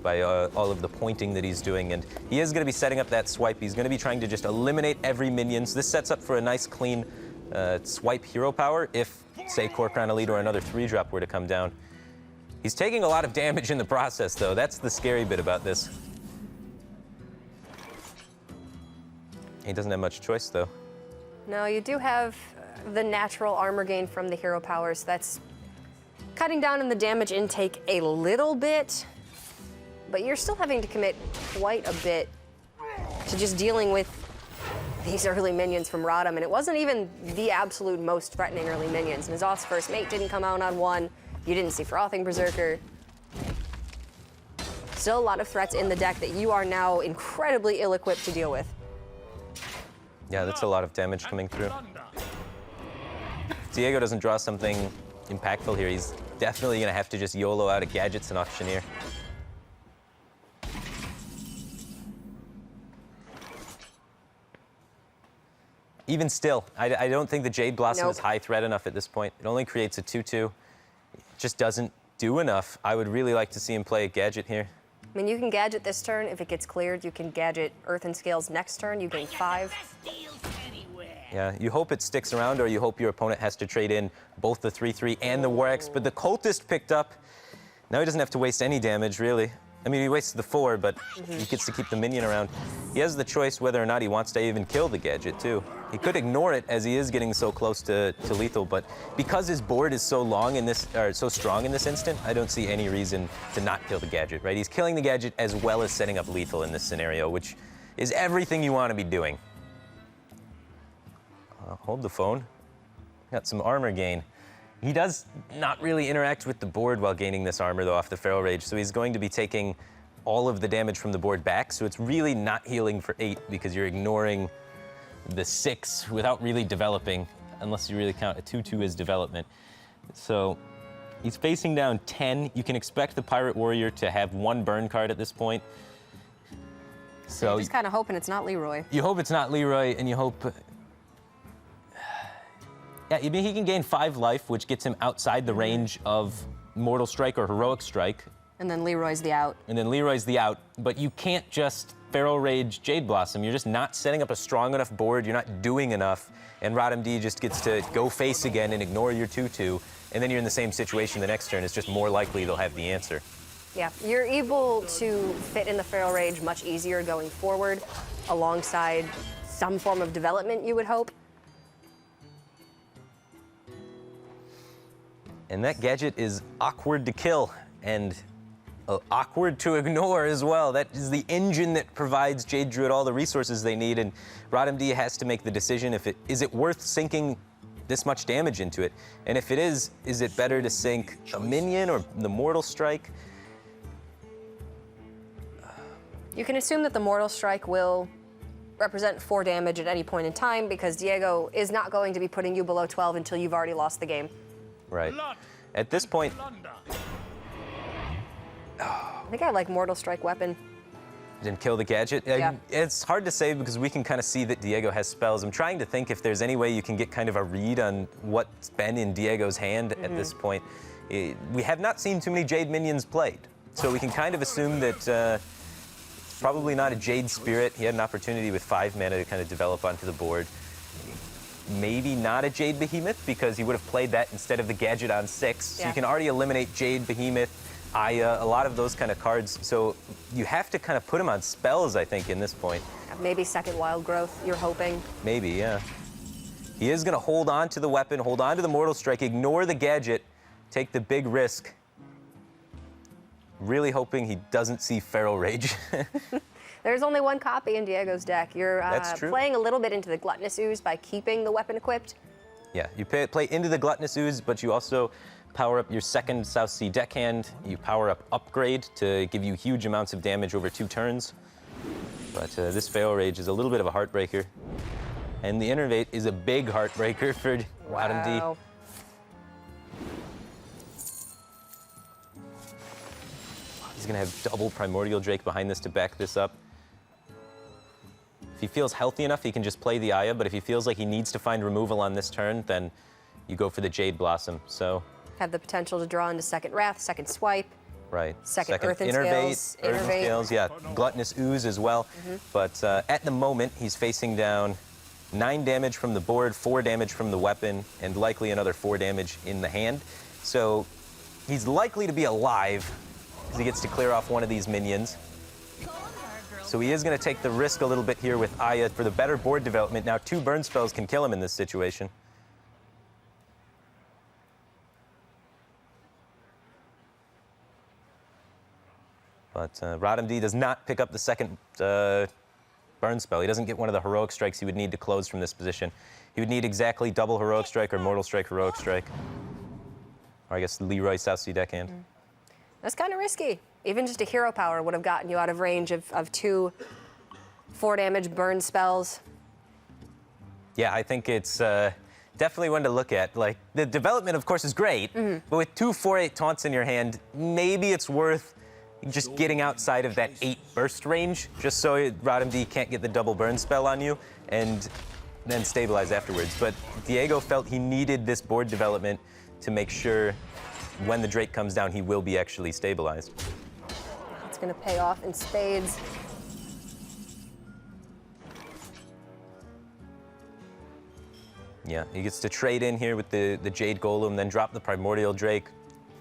by all of the pointing that he's doing. And he is going to be setting up that swipe. He's going to be trying to just eliminate every minion. So this sets up for a nice, clean swipe hero power if, say, Quarterfinal Elite or another 3-drop were to come down. He's taking a lot of damage in the process, though. That's the scary bit about this. He doesn't have much choice, though. No, you do have the natural armor gain from the hero powers. That's cutting down on the damage intake a little bit, but you're still having to commit quite a bit to just dealing with these early minions from Radam, and it wasn't even the absolute most threatening early minions. N'Zoth's first mate didn't come out on one. You didn't see Frothing Berserker. Still a lot of threats in the deck that you are now incredibly ill-equipped to deal with. Yeah, that's a lot of damage coming through. If Diego doesn't draw something impactful here, he's definitely going to have to just YOLO out of gadgets and auctioneer. Even still, I don't think the Jade Blossom is high threat enough at this point. It only creates a 2/2. It just doesn't do enough. I would really like to see him play a gadget here. I mean, you can gadget this turn. If it gets cleared, you can gadget Earth and Scales next turn. You gain 5. Yeah, you hope it sticks around, or you hope your opponent has to trade in both the 3/3 and the War Axe. But the Cultist picked up. Now he doesn't have to waste any damage, really. I mean, he wastes the 4, but he gets to keep the minion around. He has the choice whether or not he wants to even kill the gadget, too. He could ignore it, as he is getting so close to lethal, but because his board is so long in this, or so strong in this instant, I don't see any reason to not kill the gadget, right? He's killing the gadget as well as setting up lethal in this scenario, which is everything you want to be doing. Hold the phone. Got some armor gain. He does not really interact with the board while gaining this armor, though, off the Feral Rage, so he's going to be taking all of the damage from the board back, so it's really not healing for 8 because you're ignoring the 6 without really developing, unless you really count a 2/2 as development. So he's facing down 10. You can expect the Pirate Warrior to have 1 burn card at this point. So you're just kind of hoping it's not Leroy. You hope it's not Leroy, and you hope... Yeah, I mean, he can gain 5 life, which gets him outside the range of Mortal Strike or Heroic Strike. And then Leroy's the out. And then Leroy's the out, but you can't just Feral Rage Jade Blossom. You're just not setting up a strong enough board. You're not doing enough. And RadamD just gets to go face again and ignore your 2/2. And then you're in the same situation the next turn. It's just more likely they'll have the answer. Yeah, you're able to fit in the Feral Rage much easier going forward alongside some form of development, you would hope. And that gadget is awkward to kill and awkward to ignore as well. That is the engine that provides Jade Druid all the resources they need, and RadamD has to make the decision if is it worth sinking this much damage into it? And if it is it better to sink a minion or the Mortal Strike? You can assume that the Mortal Strike will represent 4 damage at any point in time because Diego is not going to be putting you below 12 until you've already lost the game. Right. At this point... I think I like Mortal Strike Weapon. Didn't kill the gadget? Yeah. It's hard to say because we can kind of see that Diego has spells. I'm trying to think if there's any way you can get kind of a read on what's been in Diego's hand at this point. We have not seen too many Jade minions played, so we can kind of assume that probably not a Jade Spirit. He had an opportunity with 5 mana to kind of develop onto the board. Maybe not a Jade Behemoth because he would have played that instead of the gadget on 6. So you can already eliminate Jade Behemoth, Aya, a lot of those kind of cards. So you have to kind of put him on spells, I think, in this point. Maybe second Wild Growth, you're hoping. Maybe, yeah. He is going to hold on to the weapon, hold on to the Mortal Strike, ignore the gadget, take the big risk. Really hoping he doesn't see Feral Rage. There's only 1 copy in Diego's deck. You're playing a little bit into the Gluttonous Ooze by keeping the weapon equipped. Yeah, you play into the Gluttonous Ooze, but you also power up your second South Sea deckhand. You power up Upgrade to give you huge amounts of damage over 2 turns. But this Feral Rage is a little bit of a heartbreaker. And the Innervate is a big heartbreaker for RadamD. Wow. He's gonna have double Primordial Drake behind this to back this up. If he feels healthy enough, he can just play the Aya, but if he feels like he needs to find removal on this turn, then you go for the Jade Blossom, so. Have the potential to draw into second Wrath, second Swipe, Right. Second Earthen Innervate, Scales, Earthen Innervate. Scales, yeah. Gluttonous Ooze as well. But at the moment, he's facing down 9 damage from the board, 4 damage from the weapon, and likely another 4 damage in the hand. So he's likely to be alive as he gets to clear off one of these minions. So he is going to take the risk a little bit here with Aya for the better board development. Now 2 burn spells can kill him in this situation. But RadamD does not pick up the second burn spell. He doesn't get one of the heroic strikes he would need to close from this position. He would need exactly double heroic strike or mortal strike, heroic strike. Or I guess Leroy South Sea deckhand. That's kind of risky. Even just a hero power would have gotten you out of range of 2 4-damage burn spells. Yeah, I think it's definitely one to look at. Like, the development, of course, is great, but with 2 4/8 taunts in your hand, maybe it's worth just getting outside of that 8 burst range, just so RadamD can't get the double burn spell on you, and then stabilize afterwards. But Diego felt he needed this board development to make sure when the Drake comes down, he will be actually stabilized. It's going to pay off in spades. Yeah, he gets to trade in here with the Jade Golem, then drop the Primordial Drake,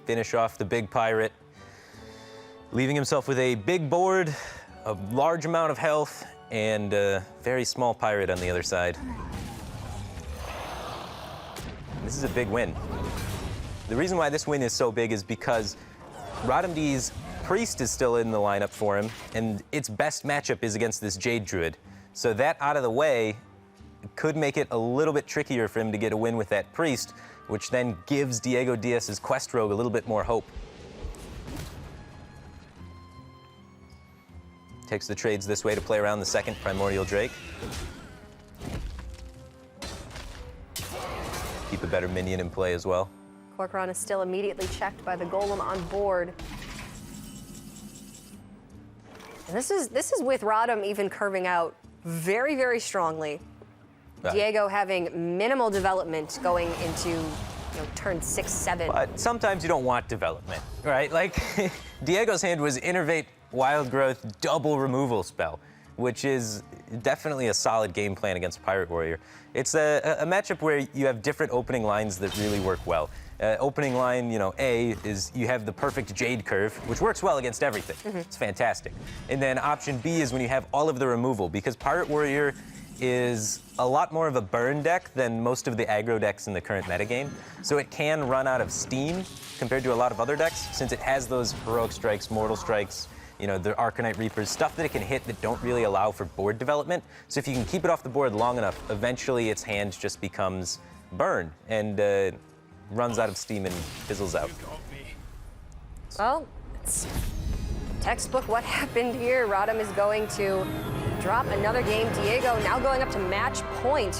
finish off the big Pirate, leaving himself with a big board, a large amount of health, and a very small Pirate on the other side. This is a big win. The reason why this win is so big is because RadamD's Priest is still in the lineup for him, and its best matchup is against this Jade Druid. So that out of the way could make it a little bit trickier for him to get a win with that Priest, which then gives DiegoDias' Quest Rogue a little bit more hope. Takes the trades this way to play around the second Primordial Drake. Keep a better minion in play as well. Corcoran is still immediately checked by the Golem on board. And this is with Radam even curving out very, very strongly. Diego having minimal development going into turn 6, 7. But sometimes you don't want development, right? Like, Diego's hand was Innervate, Wild Growth, double removal spell, which is definitely a solid game plan against Pirate Warrior. It's a matchup where you have different opening lines that really work well. Opening line, A, is you have the perfect Jade curve, which works well against everything. It's fantastic. And then option B is when you have all of the removal, because Pirate Warrior is a lot more of a burn deck than most of the aggro decks in the current metagame. So it can run out of steam compared to a lot of other decks, since it has those heroic strikes, mortal strikes, the Arcanite Reapers, stuff that it can hit that don't really allow for board development. So if you can keep it off the board long enough, eventually its hand just becomes burn and runs out of steam and fizzles out. Well, it's textbook what happened here. Radam is going to drop another game. Diego now going up to match point.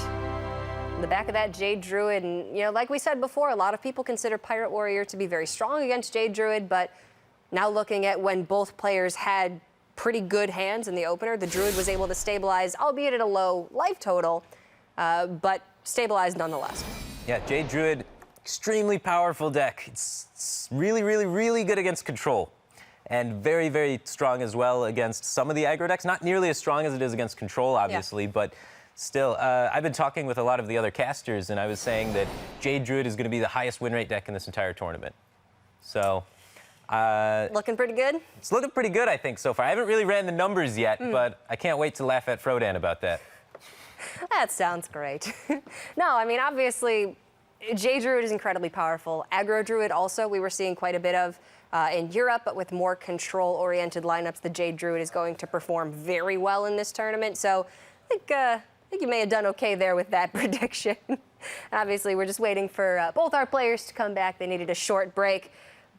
In the back of that Jade Druid, and like we said before, a lot of people consider Pirate Warrior to be very strong against Jade Druid, but now looking at when both players had pretty good hands in the opener, the Druid was able to stabilize, albeit at a low life total, but stabilized nonetheless. Yeah, Jade Druid, extremely powerful deck. It's really, really, really good against control. And very, very strong as well against some of the aggro decks. Not nearly as strong as it is against control, obviously, but still. I've been talking with a lot of the other casters, and I was saying that Jade Druid is going to be the highest win rate deck in this entire tournament. So, looking pretty good? It's looking pretty good, I think, so far. I haven't really ran the numbers yet, but I can't wait to laugh at Frodan about that. That sounds great. No, I mean, obviously, Jade Druid is incredibly powerful. Aggro Druid also, we were seeing quite a bit of in Europe, but with more control-oriented lineups, the Jade Druid is going to perform very well in this tournament. So I think you may have done okay there with that prediction. Obviously, we're just waiting for both our players to come back. They needed a short break,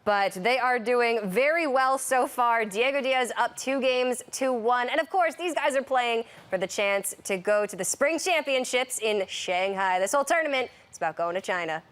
but they are doing very well so far. DiegoDias up 2 games to 1. And of course, these guys are playing for the chance to go to the Spring Championships in Shanghai. This whole tournament is about going to China.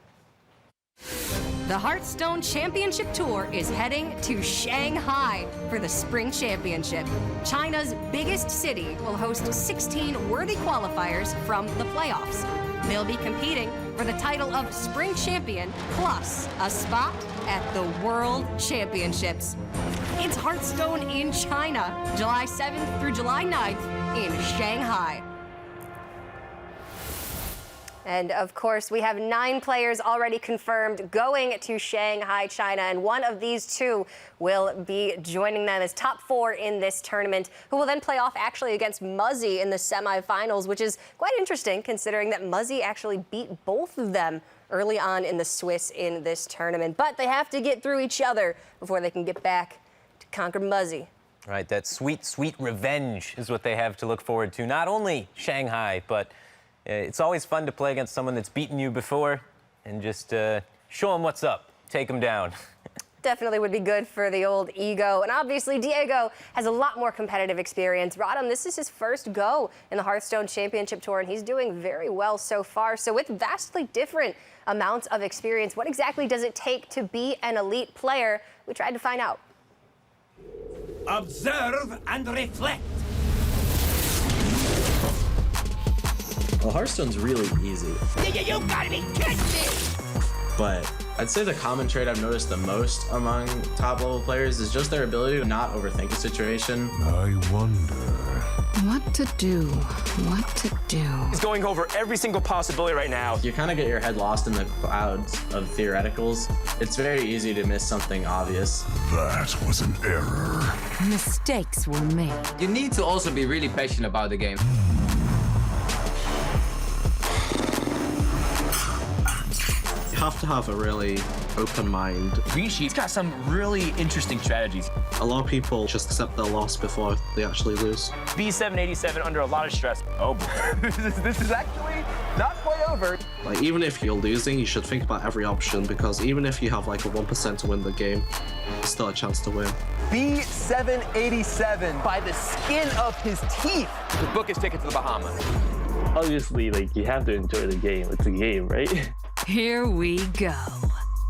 The Hearthstone Championship Tour is heading to Shanghai for the Spring Championship. China's biggest city will host 16 worthy qualifiers from the playoffs. They'll be competing for the title of Spring Champion, plus a spot at the World Championships. It's Hearthstone in China, July 7th through July 9th in Shanghai. And of course, we have 9 players already confirmed going to Shanghai, China, and one of these 2 will be joining them as top 4 in this tournament, who will then play off actually against Muzzy in the semifinals, which is quite interesting considering that Muzzy actually beat both of them early on in the Swiss in this tournament. But they have to get through each other before they can get back to conquer Muzzy. Right, that sweet, sweet revenge is what they have to look forward to. Not only Shanghai, but it's always fun to play against someone that's beaten you before and just show them what's up, take them down. Definitely would be good for the old ego. And obviously, Diego has a lot more competitive experience. Radam, this is his first go in the Hearthstone Championship Tour, and he's doing very well so far. So with vastly different amounts of experience, what exactly does it take to be an elite player? We tried to find out. Observe and reflect. Well, Hearthstone's really easy. You gotta be kidding me! But I'd say the common trait I've noticed the most among top-level players is just their ability to not overthink a situation. I wonder... What to do? What to do? He's going over every single possibility right now. You kind of get your head lost in the clouds of theoreticals. It's very easy to miss something obvious. That was an error. Mistakes were made. You need to also be really passionate about the game. You have to have a really open mind. Green Sheet's got some really interesting strategies. A lot of people just accept their loss before they actually lose. B787 under a lot of stress. Oh boy. This is actually not quite over. Like, even if you're losing, you should think about every option, because even if you have like a 1% to win the game, there's still a chance to win. B787 by the skin of his teeth. The book his ticket to the Bahamas. Obviously, like, you have to enjoy the game. It's a game, right? Here we go.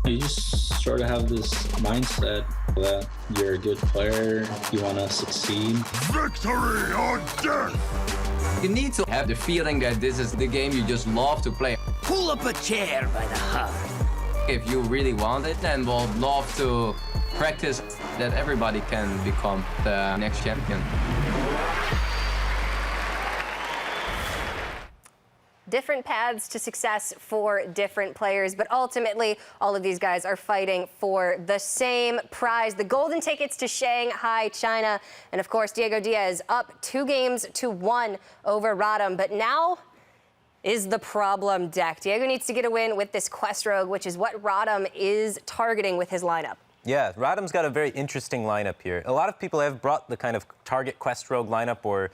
You just sort of have this mindset that you're a good player, you want to succeed. Victory or death! You need to have the feeling that this is the game you just love to play. Pull up a chair by the hearth. If you really want it, then we'll love to practice that everybody can become the next champion. Different paths to success for different players, but ultimately all of these guys are fighting for the same prize, the golden tickets to Shanghai, China. And of course, DiegoDias up 2-1 over Radam, but now is the problem deck. Diego needs to get a win with this Quest Rogue, which is what Radam is targeting with his lineup. Yeah, Radam's got a very interesting lineup here. A lot of people have brought the kind of target Quest Rogue lineup or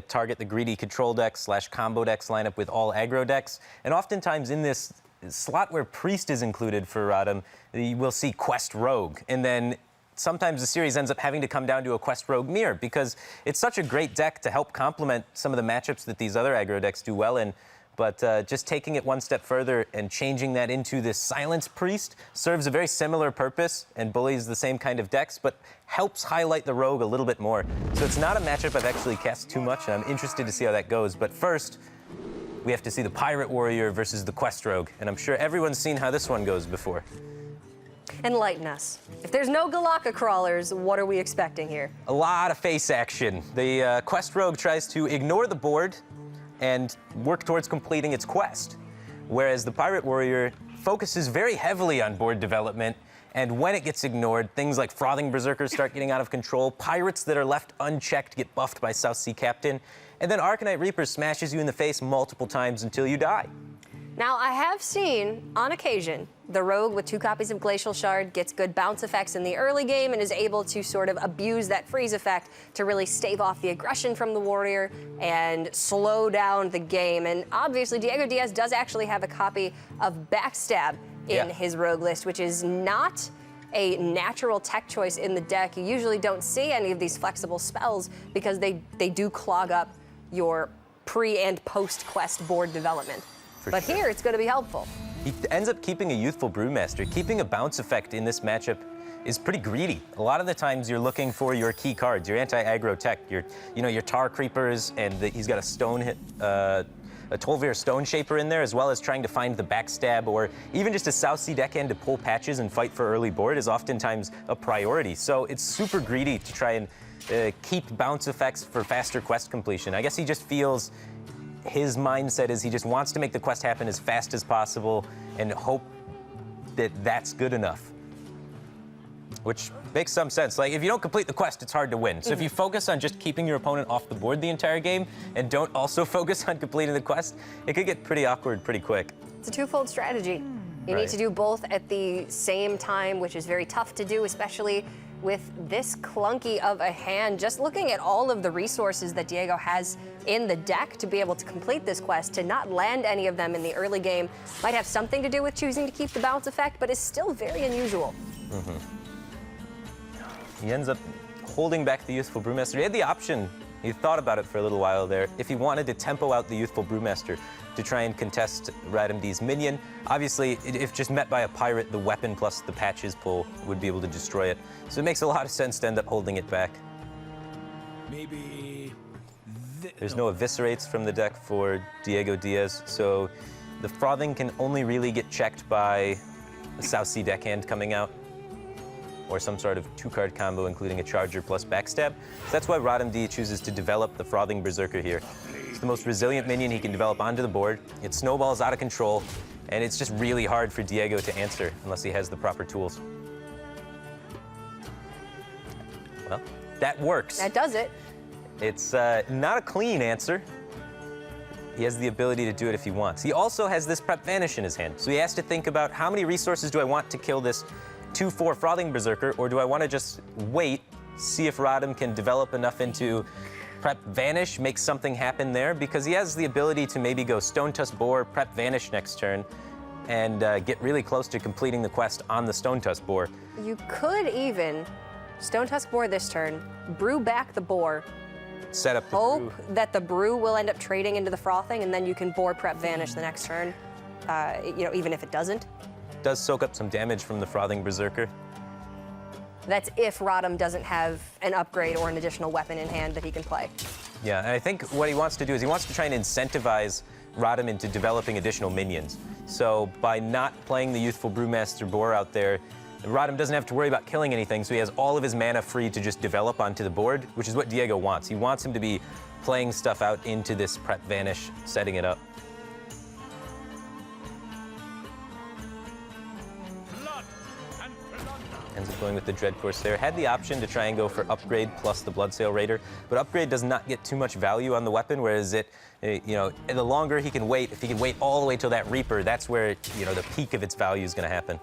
target the greedy control decks / combo decks lineup with all aggro decks. And oftentimes in this slot where Priest is included for Radam, you will see Quest Rogue. And then sometimes the series ends up having to come down to a Quest Rogue mirror because it's such a great deck to help complement some of the matchups that these other aggro decks do well in. But just taking it one step further and changing that into this Silence Priest serves a very similar purpose and bullies the same kind of decks, but helps highlight the Rogue a little bit more. So it's not a matchup I've actually cast too much, and I'm interested to see how that goes. But first, we have to see the Pirate Warrior versus the Quest Rogue, and I'm sure everyone's seen how this one goes before. Enlighten us. If there's no Galaka crawlers, what are we expecting here? A lot of face action. The Quest Rogue tries to ignore the board and work towards completing its quest, whereas the Pirate Warrior focuses very heavily on board development, and when it gets ignored, things like Frothing Berserkers start getting out of control, pirates that are left unchecked get buffed by South Sea Captain, and then Arcanite Reaper smashes you in the face multiple times until you die. Now, I have seen, on occasion, the Rogue with 2 copies of Glacial Shard gets good bounce effects in the early game and is able to sort of abuse that freeze effect to really stave off the aggression from the Warrior and slow down the game. And obviously, DiegoDias does actually have a copy of Backstab in his Rogue list, which is not a natural tech choice in the deck. You usually don't see any of these flexible spells because they do clog up your pre- and post-quest board development. But here, it's going to be helpful. He ends up keeping a Youthful Brewmaster. Keeping a bounce effect in this matchup is pretty greedy. A lot of the times you're looking for your key cards, your anti-aggro tech, your Tar Creepers, and he's got a Stone hit, a Tolvir Stone Shaper in there, as well as trying to find the backstab or even just a South Sea deckhand to pull patches and fight for early board is oftentimes a priority. So it's super greedy to try and keep bounce effects for faster quest completion. I guess he just feels his mindset is he just wants to make the quest happen as fast as possible and hope that that's good enough. Which makes some sense. Like, if you don't complete the quest, it's hard to win. So if you focus on just keeping your opponent off the board the entire game and don't also focus on completing the quest, it could get pretty awkward pretty quick. It's a twofold strategy. You need to do both at the same time, which is very tough to do, especially with this clunky of a hand. Just looking at all of the resources that Diego has in the deck to be able to complete this quest, to not land any of them in the early game might have something to do with choosing to keep the bounce effect, but is still very unusual. He ends up holding back the Youthful Brewmaster. He had the option, he thought about it for a little while there, if he wanted to tempo out the Youthful Brewmaster to try and contest RadamD's minion. Obviously, if just met by a pirate, the weapon plus the patches pull would be able to destroy it. So it makes a lot of sense to end up holding it back. Maybe... There's no eviscerates from the deck for DiegoDias, so the frothing can only really get checked by a South Sea deckhand coming out, or some sort of two-card combo, including a charger plus backstab. So that's why RadamD chooses to develop the Frothing Berserker here. It's the most resilient minion he can develop onto the board. It snowballs out of control, and it's just really hard for Diego to answer unless he has the proper tools. Well, that works. That does it. It's not a clean answer. He has the ability to do it if he wants. He also has this Prep Vanish in his hand, so he has to think about how many resources do I want to kill this 2/4 Frothing Berserker, or do I want to just wait, see if Radam can develop enough into Prep Vanish, make something happen there, because he has the ability to maybe go Stone Tusk Boar, Prep Vanish next turn, and get really close to completing the quest on the Stone Tusk Boar. You could even Stone Tusk Boar this turn, brew back the boar, Set up the hope brew. that the brew will end up trading into the frothing, and then you can boar Prep Vanish the next turn, even if it doesn't. Does soak up some damage from the Frothing Berserker. That's if Radam doesn't have an upgrade or an additional weapon in hand that he can play. Yeah, and I think what he wants to do is he wants to try and incentivize Radam into developing additional minions. So by not playing the Youthful Brewmaster Boar out there, Radam doesn't have to worry about killing anything, so he has all of his mana free to just develop onto the board, which is what Diego wants. He wants him to be playing stuff out into this Prep Vanish, setting it up. Ends up going with the Dread Corsair. Had the option to try and go for Upgrade plus the Bloodsail Raider, but Upgrade does not get too much value on the weapon, whereas it, the longer he can wait, if he can wait all the way till that Reaper, that's where, the peak of its value is going to happen.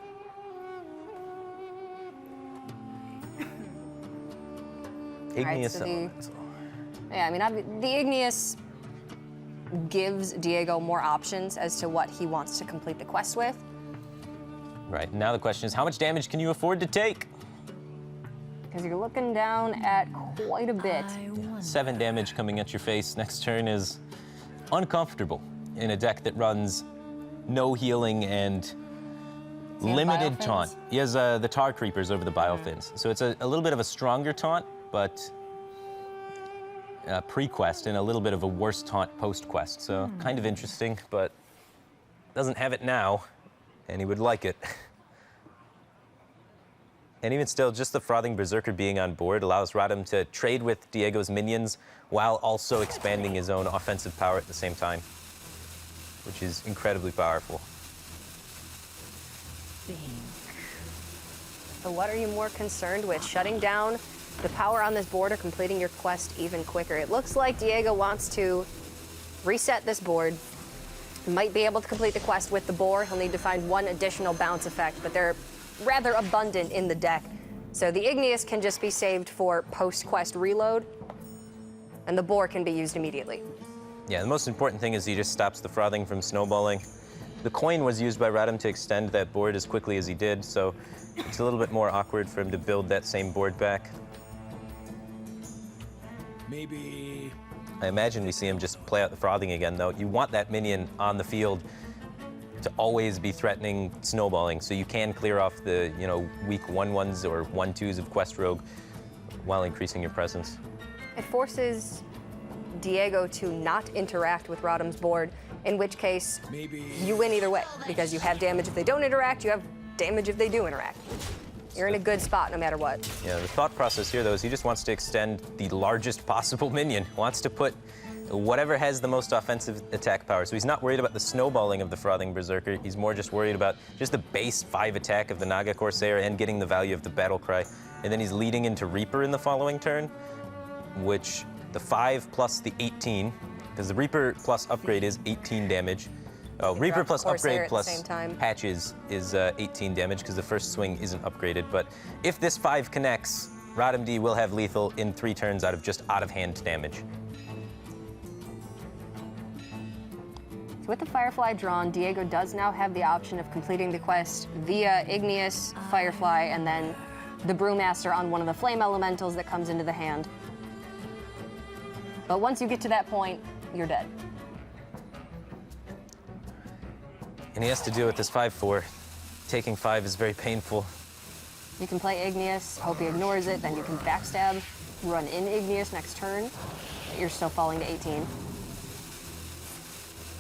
Igneous Elemental. The Igneous gives Diego more options as to what he wants to complete the quest with. Right, now the question is, how much damage can you afford to take? Because you're looking down at quite a bit. 7 damage coming at your face next turn is uncomfortable in a deck that runs no healing and limited taunt. He has the Tar Creepers over the Biofins, so it's a little bit of a stronger taunt, but pre-quest, and a little bit of a worse taunt post-quest. So kind of interesting, but doesn't have it now, and he would like it. And even still, just the Frothing Berserker being on board allows Radam to trade with Diego's minions while also expanding his own offensive power at the same time, which is incredibly powerful. So what are you more concerned with? Shutting down the power on this board or completing your quest even quicker? It looks like Diego wants to reset this board. Might be able to complete the quest with the boar. He'll need to find one additional bounce effect, but they're rather abundant in the deck. So the Igneous can just be saved for post-quest reload, and the boar can be used immediately. Yeah, the most important thing is he just stops the Frothing from snowballing. The coin was used by Radam to extend that board as quickly as he did, so it's a little bit more awkward for him to build that same board back. Maybe... I imagine we see him just play out the Frothing again, though. You want that minion on the field to always be threatening snowballing, so you can clear off the, weak 1/1s or 1/2s of Quest Rogue while increasing your presence. It forces Diego to not interact with Radam's board in which case you win either way, because you have damage if they don't interact, you have damage if they do interact. You're in a good spot no matter what. Yeah, the thought process here, though, is he just wants to extend the largest possible minion, wants to put whatever has the most offensive attack power. So he's not worried about the snowballing of the Frothing Berserker. He's more just worried about just the base 5 attack of the Naga Corsair and getting the value of the Battle Cry. And then he's leading into Reaper in the following turn, which the 5 plus the 18, because the Reaper plus upgrade is 18 damage. Oh, Reaper plus upgrade plus patches is 18 damage because the first swing isn't upgraded. But if this 5 connects, RadamD will have lethal in 3 turns out of just out-of-hand damage. So with the Firefly drawn, Diego does now have the option of completing the quest via Igneous, Firefly, and then the Brewmaster on one of the Flame Elementals that comes into the hand. But once you get to that point, you're dead. And he has to deal with this 5/4. Taking 5 is very painful. You can play Igneous, hope he ignores it, then you can backstab, run in Igneous next turn, but you're still falling to 18.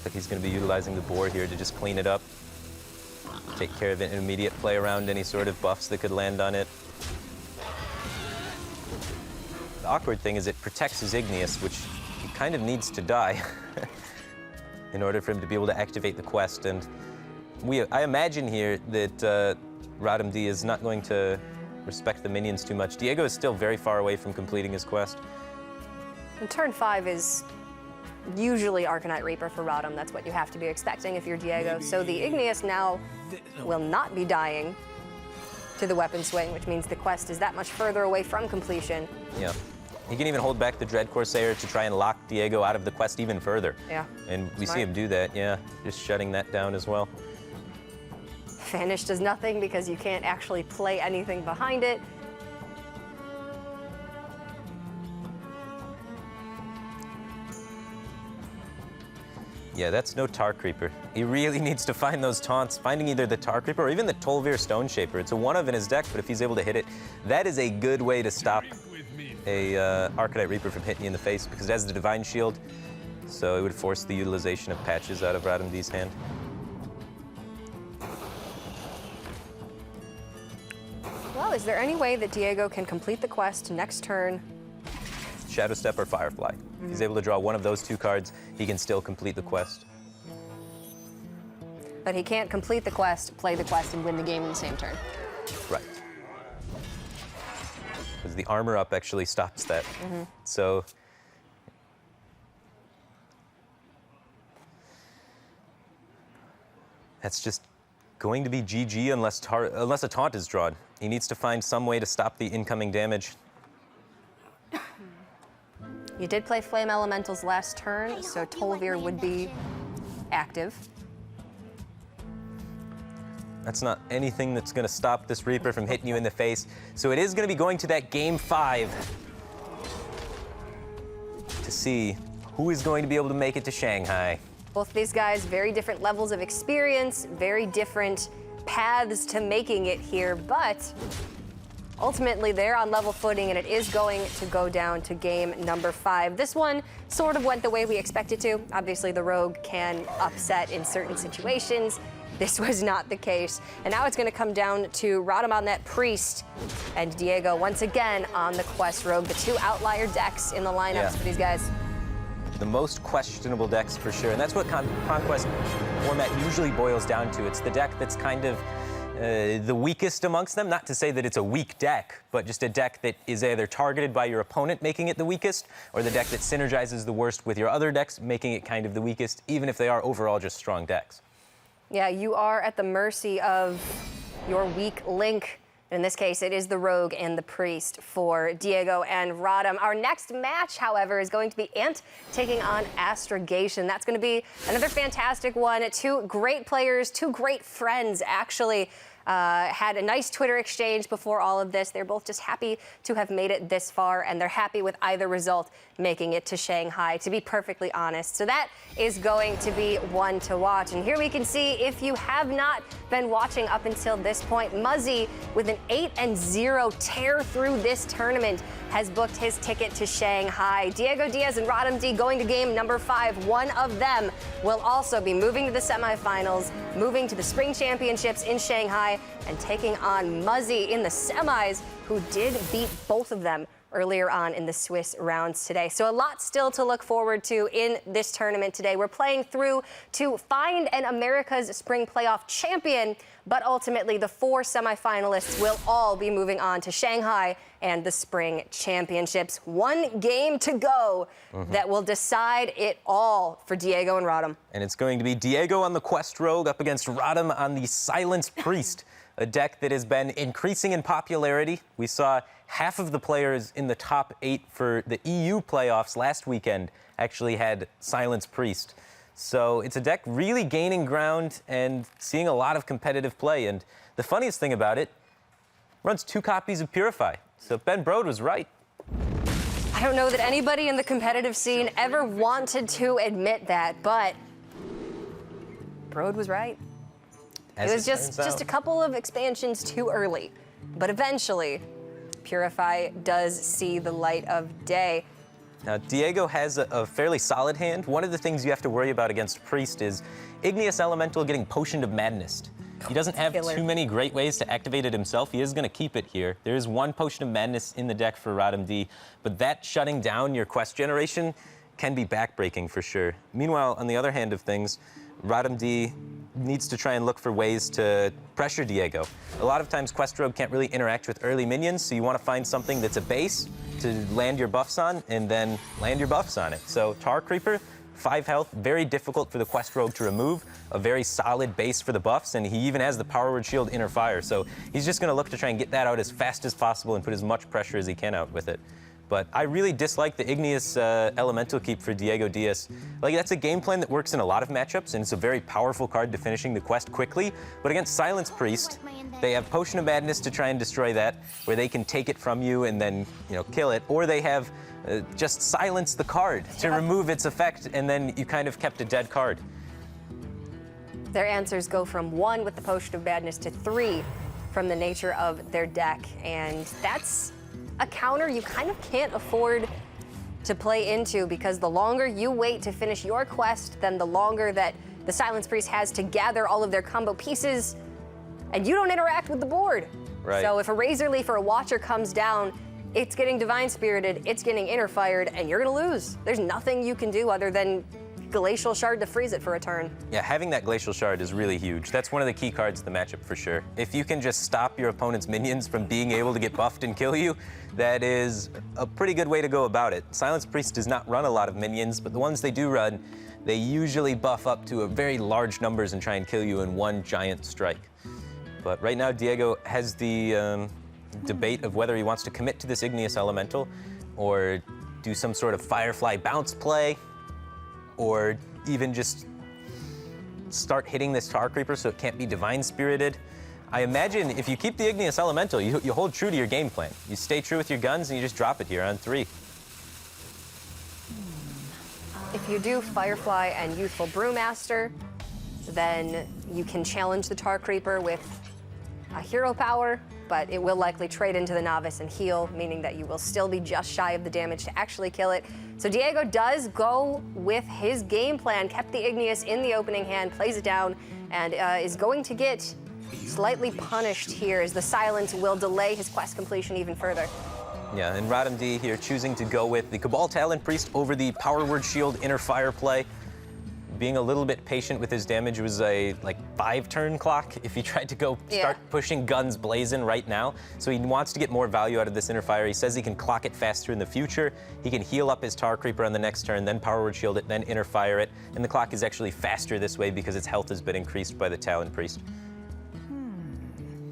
Like he's going to be utilizing the board here to just clean it up, take care of an immediate play around any sort of buffs that could land on it. The awkward thing is it protects his Igneous, which he kind of needs to die in order for him to be able to activate the quest. And I imagine here that RadamD is not going to respect the minions too much. Diego is still very far away from completing his quest. And turn 5 is usually Arcanite Reaper for Radam. That's what you have to be expecting if you're Diego. So the Igneous now will not be dying to the weapon swing, which means the quest is that much further away from completion. Yeah. He can even hold back the Dread Corsair to try and lock Diego out of the quest even further. Yeah. And we see him do that, yeah. Just shutting that down as well. Vanish does nothing because you can't actually play anything behind it. Yeah, that's no Tar Creeper. He really needs to find those taunts, finding either the Tar Creeper or even the Tolvir Stone Shaper. It's a 1-of in his deck, but if he's able to hit it, that is a good way to stop a Arcanite Reaper from hitting you in the face, because it has the Divine Shield, so it would force the utilization of patches out of RadamD's hand. Well, is there any way that Diego can complete the quest next turn? Shadow Step or Firefly. If he's able to draw one of those 2 cards, he can still complete the quest. But he can't complete the quest, play the quest, and win the game in the same turn. Right. Because the armor up actually stops that. So that's just going to be GG unless a taunt is drawn. He needs to find some way to stop the incoming damage. You did play Flame Elementals last turn, so Tolvir would be active. That's not anything that's going to stop this Reaper from hitting you in the face. So it is going to be going to that game 5 to see who is going to be able to make it to Shanghai. Both these guys, very different levels of experience, very different paths to making it here, but ultimately they're on level footing, and it is going to go down to game number 5. This one sort of went the way we expected to. Obviously, the Rogue can upset in certain situations. This was not the case. And now it's going to come down to Radam on that Priest and Diego once again on the Quest Rogue, the 2 outlier decks in the lineups for these guys. The most questionable decks for sure, and that's what Conquest format usually boils down to. It's the deck that's kind of the weakest amongst them. Not to say that it's a weak deck, but just a deck that is either targeted by your opponent, making it the weakest, or the deck that synergizes the worst with your other decks, making it kind of the weakest, even if they are overall just strong decks. Yeah, you are at the mercy of your weak link. In this case, it is the Rogue and the Priest for Diego and Radam. Our next match, however, is going to be Ant taking on Astrogation. That's going to be another fantastic one. 2 great players, 2 great friends, actually. had a nice Twitter exchange before all of this. They're both just happy to have made it this far, and they're happy with either result making it to Shanghai, to be perfectly honest. So that is going to be one to watch. And here we can see, if you have not been watching up until this point, Muzzy, with an 8-0 tear through this tournament, has booked his ticket to Shanghai. DiegoDias and RadamD going to game number 5. One of them will also be moving to the semifinals, moving to the Spring Championships in Shanghai, and taking on Muzzy in the semis, who did beat both of them earlier on in the Swiss rounds today. So a lot still to look forward to in this tournament today. We're playing through to find an America's Spring Playoff champion, but ultimately the 4 semifinalists will all be moving on to Shanghai and the Spring Championships. One game to go that will decide it all for Diego and Radam. And it's going to be Diego on the Quest Rogue up against Radam on the Silence Priest, a deck that has been increasing in popularity. We saw half of the players in the top 8 for the EU playoffs last weekend actually had Silence Priest. So it's a deck really gaining ground and seeing a lot of competitive play. And the funniest thing about it, runs 2 copies of Purify. So Ben Brode was right. I don't know that anybody in the competitive scene ever wanted to admit that, but Brode was right. It was just a couple of expansions too early, but eventually Purify does see the light of day. Now, Diego has a fairly solid hand. One of the things you have to worry about against Priest is Igneous Elemental getting Potion of Madness. He doesn't have too many great ways to activate it himself. He is going to keep it here. There is 1 Potion of Madness in the deck for RadamD, but that shutting down your quest generation can be backbreaking for sure. Meanwhile, on the other hand of things, RadamD needs to try and look for ways to pressure Diego. A lot of times Quest Rogue can't really interact with early minions, so you want to find something that's a base to land your buffs on and then land your buffs on it. So Tar Creeper, 5 health, very difficult for the Quest Rogue to remove, a very solid base for the buffs, and he even has the Power Word Shield Inner Fire, so he's just going to look to try and get that out as fast as possible and put as much pressure as he can out with it. But I really dislike the Igneous Elemental keep for DiegoDias. Like, that's a game plan that works in a lot of matchups, and it's a very powerful card to finishing the quest quickly. But against Silence Priest, they have Potion of Madness to try and destroy that, where they can take it from you and then, kill it. Or they have just silence the card to remove its effect, and then you kind of kept a dead card. Their answers go from 1 with the Potion of Madness to 3 from the nature of their deck, and that's a counter you kind of can't afford to play into, because the longer you wait to finish your quest, then the longer that the Silence Priest has to gather all of their combo pieces, and you don't interact with the board. Right. So if a Razor Leaf or a Watcher comes down, it's getting Divine Spirited, it's getting Inner Fired, and you're gonna lose. There's nothing you can do other than Glacial Shard to freeze it for a turn. Yeah, having that Glacial Shard is really huge. That's one of the key cards of the matchup for sure. If you can just stop your opponent's minions from being able to get buffed and kill you, that is a pretty good way to go about it. Silence Priest does not run a lot of minions, but the ones they do run, they usually buff up to a very large numbers and try and kill you in one giant strike. But right now, Diego has the debate of whether he wants to commit to this Igneous Elemental or do some sort of Firefly bounce play, or even just start hitting this Tar Creeper so it can't be Divine Spirited. I imagine if you keep the Igneous Elemental, you hold true to your game plan. You stay true with your guns and you just drop it here on 3. If you do Firefly and Youthful Brewmaster, then you can challenge the Tar Creeper with a hero power, but it will likely trade into the Novice and heal, meaning that you will still be just shy of the damage to actually kill it. So Diego does go with his game plan, kept the Igneous in the opening hand, plays it down, and is going to get slightly punished here, as the silence will delay his quest completion even further. Yeah, and RadamD here choosing to go with the Cabal Talon Priest over the Power Word Shield Inner Fire play. Being a little bit patient with his damage was a 5-turn clock if he tried to go start pushing guns blazing right now. So he wants to get more value out of this Inner Fire. He says he can clock it faster in the future. He can heal up his Tar Creeper on the next turn, then Power Word Shield it, then Inner Fire it. And the clock is actually faster this way because its health has been increased by the Talon Priest.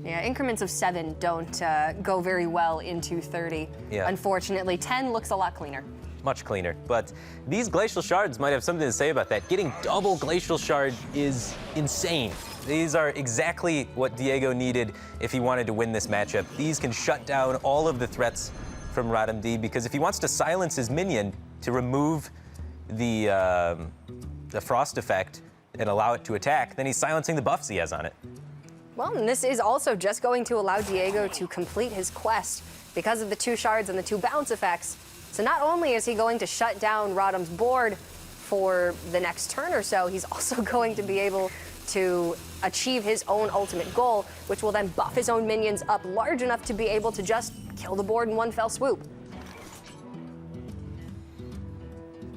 Yeah, increments of 7 don't go very well into 30. Yeah. Unfortunately, 10 looks a lot cleaner. Much cleaner. But these Glacial Shards might have something to say about that. Getting double Glacial Shard is insane. These are exactly what Diego needed if he wanted to win this matchup. These can shut down all of the threats from RadamD, because if he wants to silence his minion to remove the frost effect and allow it to attack, then he's silencing the buffs he has on it. Well, and this is also just going to allow Diego to complete his quest because of the 2 shards and the 2 bounce effects. So not only is he going to shut down Radam's board for the next turn or so, he's also going to be able to achieve his own ultimate goal, which will then buff his own minions up large enough to be able to just kill the board in one fell swoop.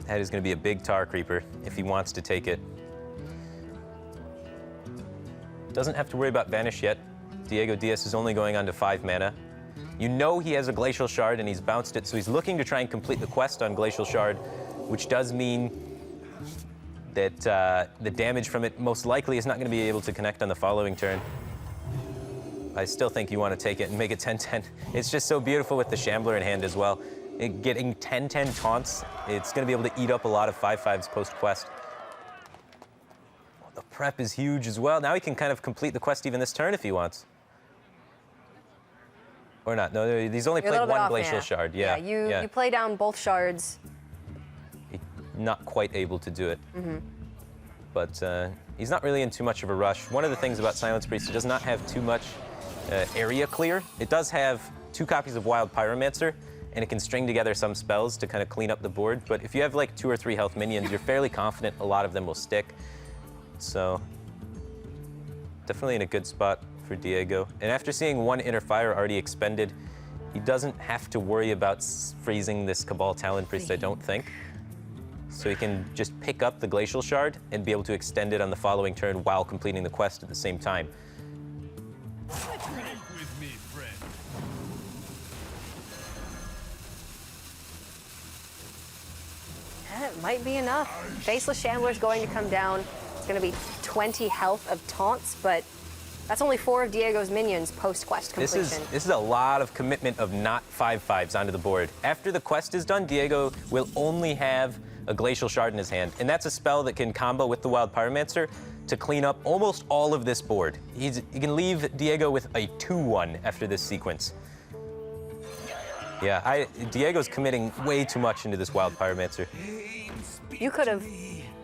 That is going to be a big Tar Creeper if he wants to take it. Doesn't have to worry about Vanish yet. DiegoDias is only going on to 5 mana. You know he has a Glacial Shard and he's bounced it, so he's looking to try and complete the quest on Glacial Shard, which does mean that the damage from it most likely is not going to be able to connect on the following turn. I still think you want to take it and make it 10-10. It's just so beautiful with the Shambler in hand as well. Getting 10-10 taunts, it's going to be able to eat up a lot of 5/5s post-quest. The prep is huge as well. Now he can kind of complete the quest even this turn if he wants. Or not. No, he's only played one Glacial Shard. Yeah, you play down both shards. Not quite able to do it. But he's not really in too much of a rush. One of the things about Silence Priest, it does not have too much area clear. It does have 2 copies of Wild Pyromancer, and it can string together some spells to kind of clean up the board. But if you have like 2 or 3 health minions, you're fairly confident a lot of them will stick. So definitely in a good spot for Diego. And after seeing 1 Inner Fire already expended, he doesn't have to worry about freezing this Cabal Talon Priest, I don't think. So he can just pick up the Glacial Shard and be able to extend it on the following turn while completing the quest at the same time. That might be enough. Faceless Shambler is going to come down. It's going to be 20 health of taunts, but that's only 4 of Diego's minions post-quest completion. This is a lot of commitment of not 5/5s onto the board. After the quest is done, Diego will only have a Glacial Shard in his hand, and that's a spell that can combo with the Wild Pyromancer to clean up almost all of this board. You can leave Diego with a 2-1 after this sequence. Yeah, Diego's committing way too much into this Wild Pyromancer. You could have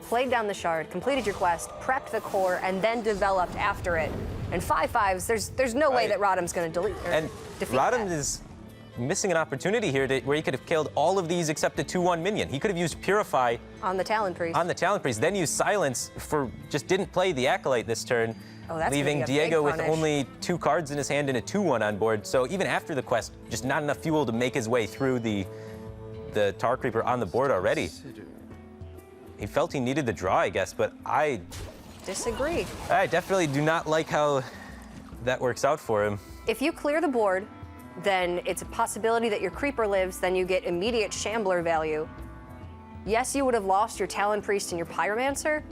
played down the shard, completed your quest, prepped the core, and then developed after it. And 5/5s, there's no way that Radam's going to defeat Radam that. is missing an opportunity here where he could have killed all of these except a 2-1 minion. He could have used Purify on the Talon Priest. Then used Silence just didn't play the Acolyte this turn, leaving Diego with only 2 cards in his hand and a 2-1 on board. So even after the quest, just not enough fuel to make his way through the Tar Creeper on the board already. He felt he needed the draw, I guess, but I disagree. I definitely do not like how that works out for him. If you clear the board, then it's a possibility that your Creeper lives, then you get immediate Shambler value. Yes, you would have lost your Talon Priest and your Pyromancer.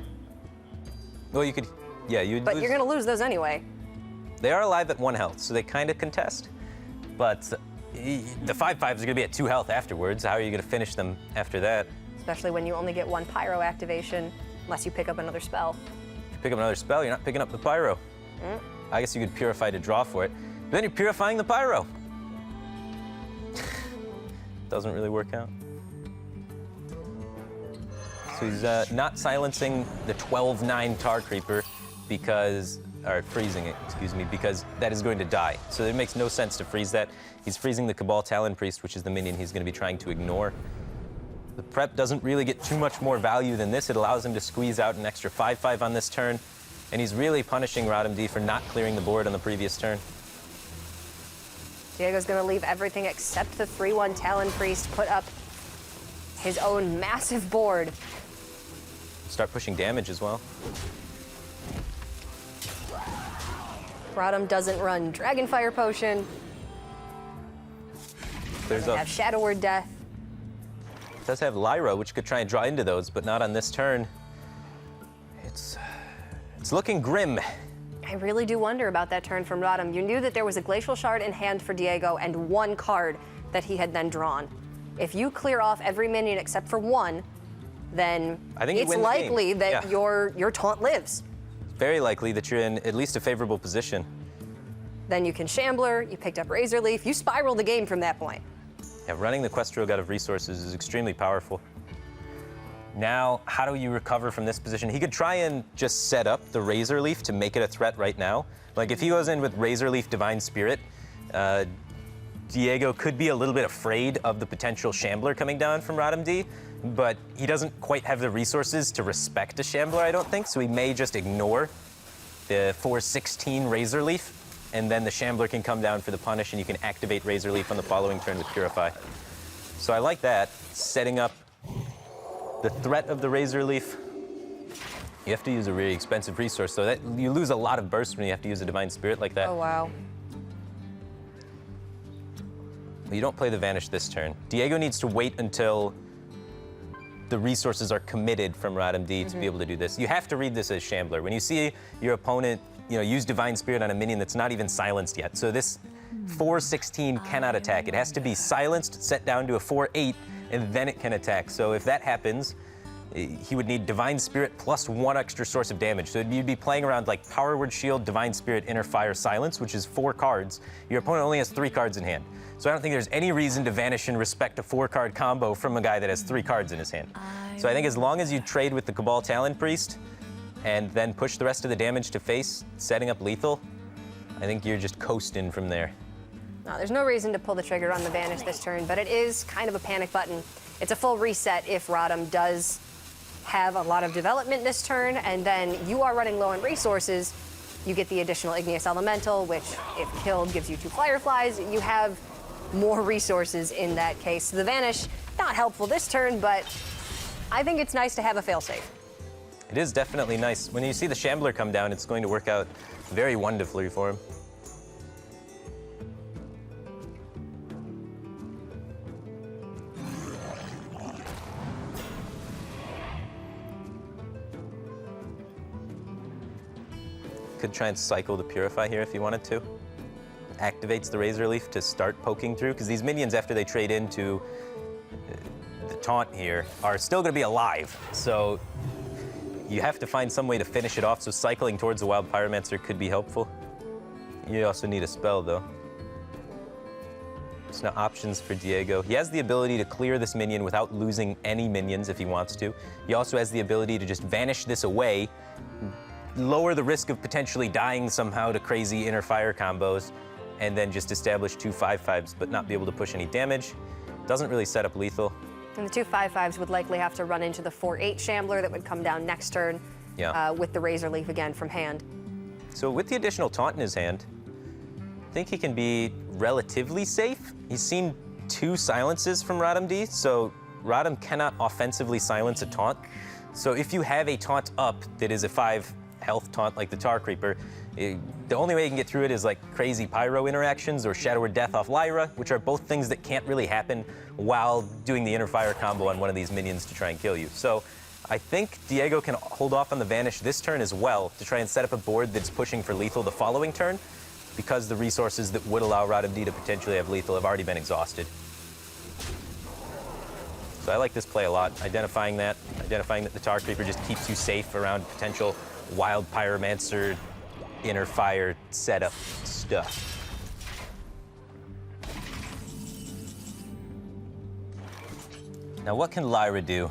Well, you could, yeah, you'd But lose. you're going to lose those anyway. They are alive at 1 health, so they kind of contest. But the 5/5s are going to be at 2 health afterwards. How are you going to finish them after that? Especially when you only get 1 Pyro activation, unless you pick up another spell. If you pick up another spell, you're not picking up the Pyro. I guess you could Purify to draw for it. But then you're purifying the Pyro. Doesn't really work out. So he's not silencing the 12/9 Tar Creeper or freezing it, excuse me, because that is going to die. So it makes no sense to freeze that. He's freezing the Cabal Talon Priest, which is the minion he's going to be trying to ignore. The prep doesn't really get too much more value than this. It allows him to squeeze out an extra 5/5 on this turn, and he's really punishing RadamD for not clearing the board on the previous turn. Diego's going to leave everything except the 3/1 Talon Priest, put up his own massive board. Start pushing damage as well. Radam doesn't run Dragonfire Potion. Doesn't have Shadow Word Death. Does have Lyra, which could try and draw into those, but not on this turn. It's looking grim. I really do wonder about that turn from Radam. You knew that there was a Glacial Shard in hand for Diego and 1 card that he had then drawn. If you clear off every minion except for 1, then it's likely that your taunt lives. very likely that you're in at least a favorable position. Then you can Shambler, you picked up Razor Leaf, you spiral the game from that point. Yeah, running the Quest Rogue out of resources is extremely powerful. Now, how do you recover from this position? He could try and just set up the Razor Leaf to make it a threat right now. Like, if he goes in with Razor Leaf Divine Spirit, Diego could be a little bit afraid of the potential Shambler coming down from RadamD, but he doesn't quite have the resources to respect a Shambler, I don't think, so he may just ignore the 4/16 Razor Leaf, and then the Shambler can come down for the punish, and you can activate Razor Leaf on the following turn with Purify. So I like that, setting up the threat of the Razor Leaf. You have to use a really expensive resource, so that you lose a lot of burst when you have to use a Divine Spirit like that. Oh, wow. You don't play the Vanish this turn. Diego needs to wait until the resources are committed from RadamD to be able to do this. You have to read this as Shambler. When you see your opponent, use Divine Spirit on a minion that's not even silenced yet. So this 4/16 cannot attack. It has to be silenced, set down to a 4/8, and then it can attack. So if that happens, he would need Divine Spirit plus 1 extra source of damage. So you'd be playing around like Power Word Shield, Divine Spirit, Inner Fire, Silence, which is 4 cards. Your opponent only has 3 cards in hand. So I don't think there's any reason to Vanish and respect a 4-card combo from a guy that has 3 cards in his hand. So I think as long as you trade with the Cabal Talon Priest and then push the rest of the damage to face, setting up lethal, I think you're just coasting from there. No, there's no reason to pull the trigger on the Vanish this turn, but it is kind of a panic button. It's a full reset if Radam does have a lot of development this turn, and then you are running low on resources. You get the additional Igneous Elemental, which, if killed, gives you 2 Fireflies. You have more resources in that case. So the Vanish, not helpful this turn, but I think it's nice to have a failsafe. It is definitely nice. When you see the Shambler come down, it's going to work out very wonderfully for him. Could try and cycle the Purify here if you wanted to. Activates the Razor Leaf to start poking through, because these minions, after they trade into the taunt here, are still going to be alive. So you have to find some way to finish it off, so cycling towards the Wild Pyromancer could be helpful. You also need a spell, though. There's no options for Diego. He has the ability to clear this minion without losing any minions if he wants to. He also has the ability to just vanish this away, lower the risk of potentially dying somehow to crazy Inner Fire combos, and then just establish 2 5/5s but not be able to push any damage. Doesn't really set up lethal. And the 2 5/5s would likely have to run into the 4/8 Shambler that would come down next turn with the Razor Leaf again from hand. So with the additional taunt in his hand, I think he can be relatively safe. He's seen 2 silences from RadamD, so Radam cannot offensively silence a taunt. So if you have a taunt up that is a 5 health taunt like the Tar Creeper, the only way you can get through it is like crazy pyro interactions or Shadow Word Death off Lyra, which are both things that can't really happen while doing the Inner Fire combo on one of these minions to try and kill you. So I think Diego can hold off on the Vanish this turn as well to try and set up a board that's pushing for lethal the following turn, because the resources that would allow RadamD to potentially have lethal have already been exhausted. So I like this play a lot, identifying that the Tar Creeper just keeps you safe around potential Wild Pyromancer, Inner Fire setup stuff. Now what can Lyra do?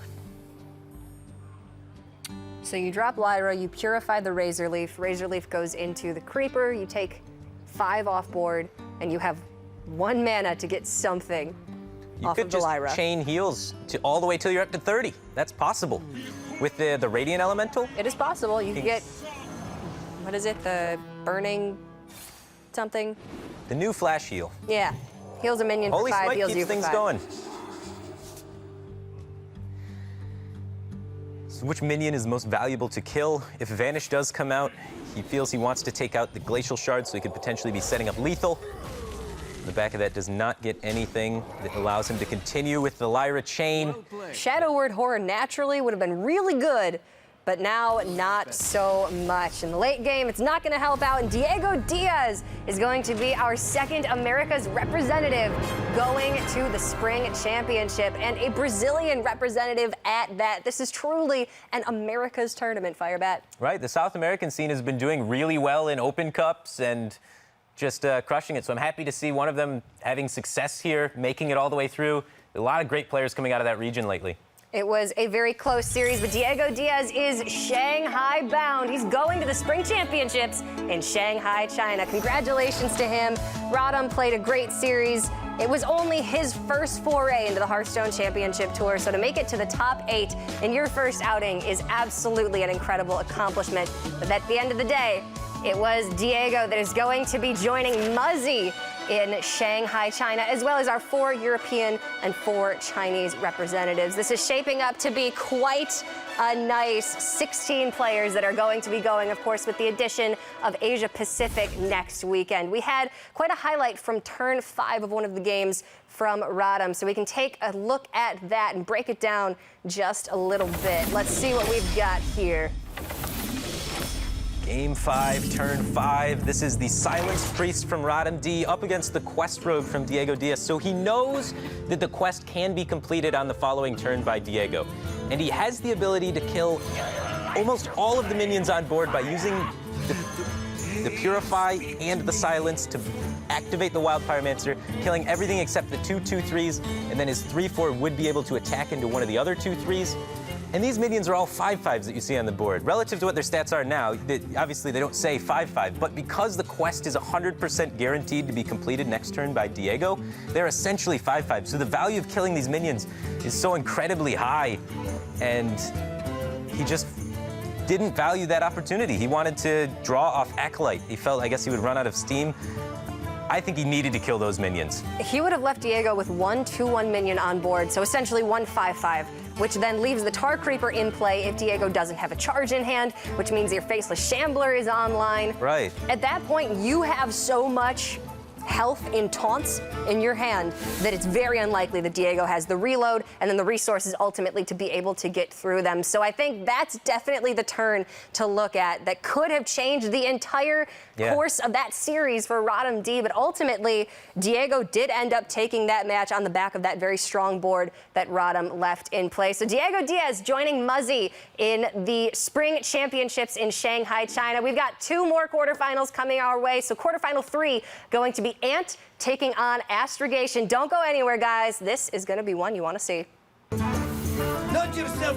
So you drop Lyra, you purify the Razor Leaf. Razor Leaf goes into the Creeper, you take 5 off board, and you have 1 mana to get something off of the Lyra. You could just chain heals to all the way till you're up to 30. That's possible. With the Radiant Elemental? It is possible. You can get, what is it, the burning something? The new Flash Heal. Yeah. Heals a minion for 5, Holy heals Smite you keeps for 5. things going. So which minion is most valuable to kill? If Vanish does come out, he feels he wants to take out the Glacial Shard so he could potentially be setting up lethal. The back of that does not get anything that allows him to continue with the Lyra chain. Shadow Word Horror naturally would have been really good but now not so much. In the late game, it's not going to help out, and DiegoDias is going to be our second America's representative going to the Spring Championship, and a Brazilian representative at that. This is truly an America's tournament, Firebat. Right, the South American scene has been doing really well in Open Cups and just crushing it. So I'm happy to see one of them having success here, making it all the way through. A lot of great players coming out of that region lately. It was a very close series, but DiegoDias is Shanghai bound. He's going to the Spring Championships in Shanghai, China. Congratulations to him. Radam played a great series. It was only his first foray into the Hearthstone Championship Tour, so to make it to the top 8 in your first outing is absolutely an incredible accomplishment. But at the end of the day, it was Diego that is going to be joining Muzzy in Shanghai, China, as well as our 4 European and 4 Chinese representatives. This is shaping up to be quite a nice 16 players that are going to be going, of course, with the addition of Asia Pacific next weekend. We had quite a highlight from turn 5 of one of the games from Radam, so we can take a look at that and break it down just a little bit. Let's see what we've got here. Game 5, turn 5. This is the Silence Priest from RadamD up against the Quest Rogue from DiegoDias. So he knows that the quest can be completed on the following turn by Diego. And he has the ability to kill almost all of the minions on board by using the Purify and the Silence to activate the Wild Pyromancer, killing everything except the 2/2/3s, and then his 3/4 would be able to attack into one of the other 2/3s. And these minions are all 5/5s that you see on the board. Relative to what their stats are now, obviously they don't say 5/5, but because the quest is 100% guaranteed to be completed next turn by Diego, they're essentially 5/5s. So the value of killing these minions is so incredibly high, and he just didn't value that opportunity. He wanted to draw off Acolyte. He felt, I guess, he would run out of steam. I think he needed to kill those minions. He would have left Diego with 1 2/1 minion on board, so essentially 1 5/5, which then leaves the Tar Creeper in play if Diego doesn't have a charge in hand, which means your Faceless Shambler is online. Right. At that point, you have so much health in taunts in your hand that it's very unlikely that Diego has the reload and then the resources ultimately to be able to get through them. So I think that's definitely the turn to look at that could have changed the entire course of that series for RadamD, but ultimately Diego did end up taking that match on the back of that very strong board that Radam left in play. So DiegoDias joining Muzzy in the Spring Championships in Shanghai, China. We've got 2 more quarterfinals coming our way. So quarterfinal 3 going to be Ant taking on Astrogation. Don't go anywhere, guys. This is going to be one you want to see. Nudge yourself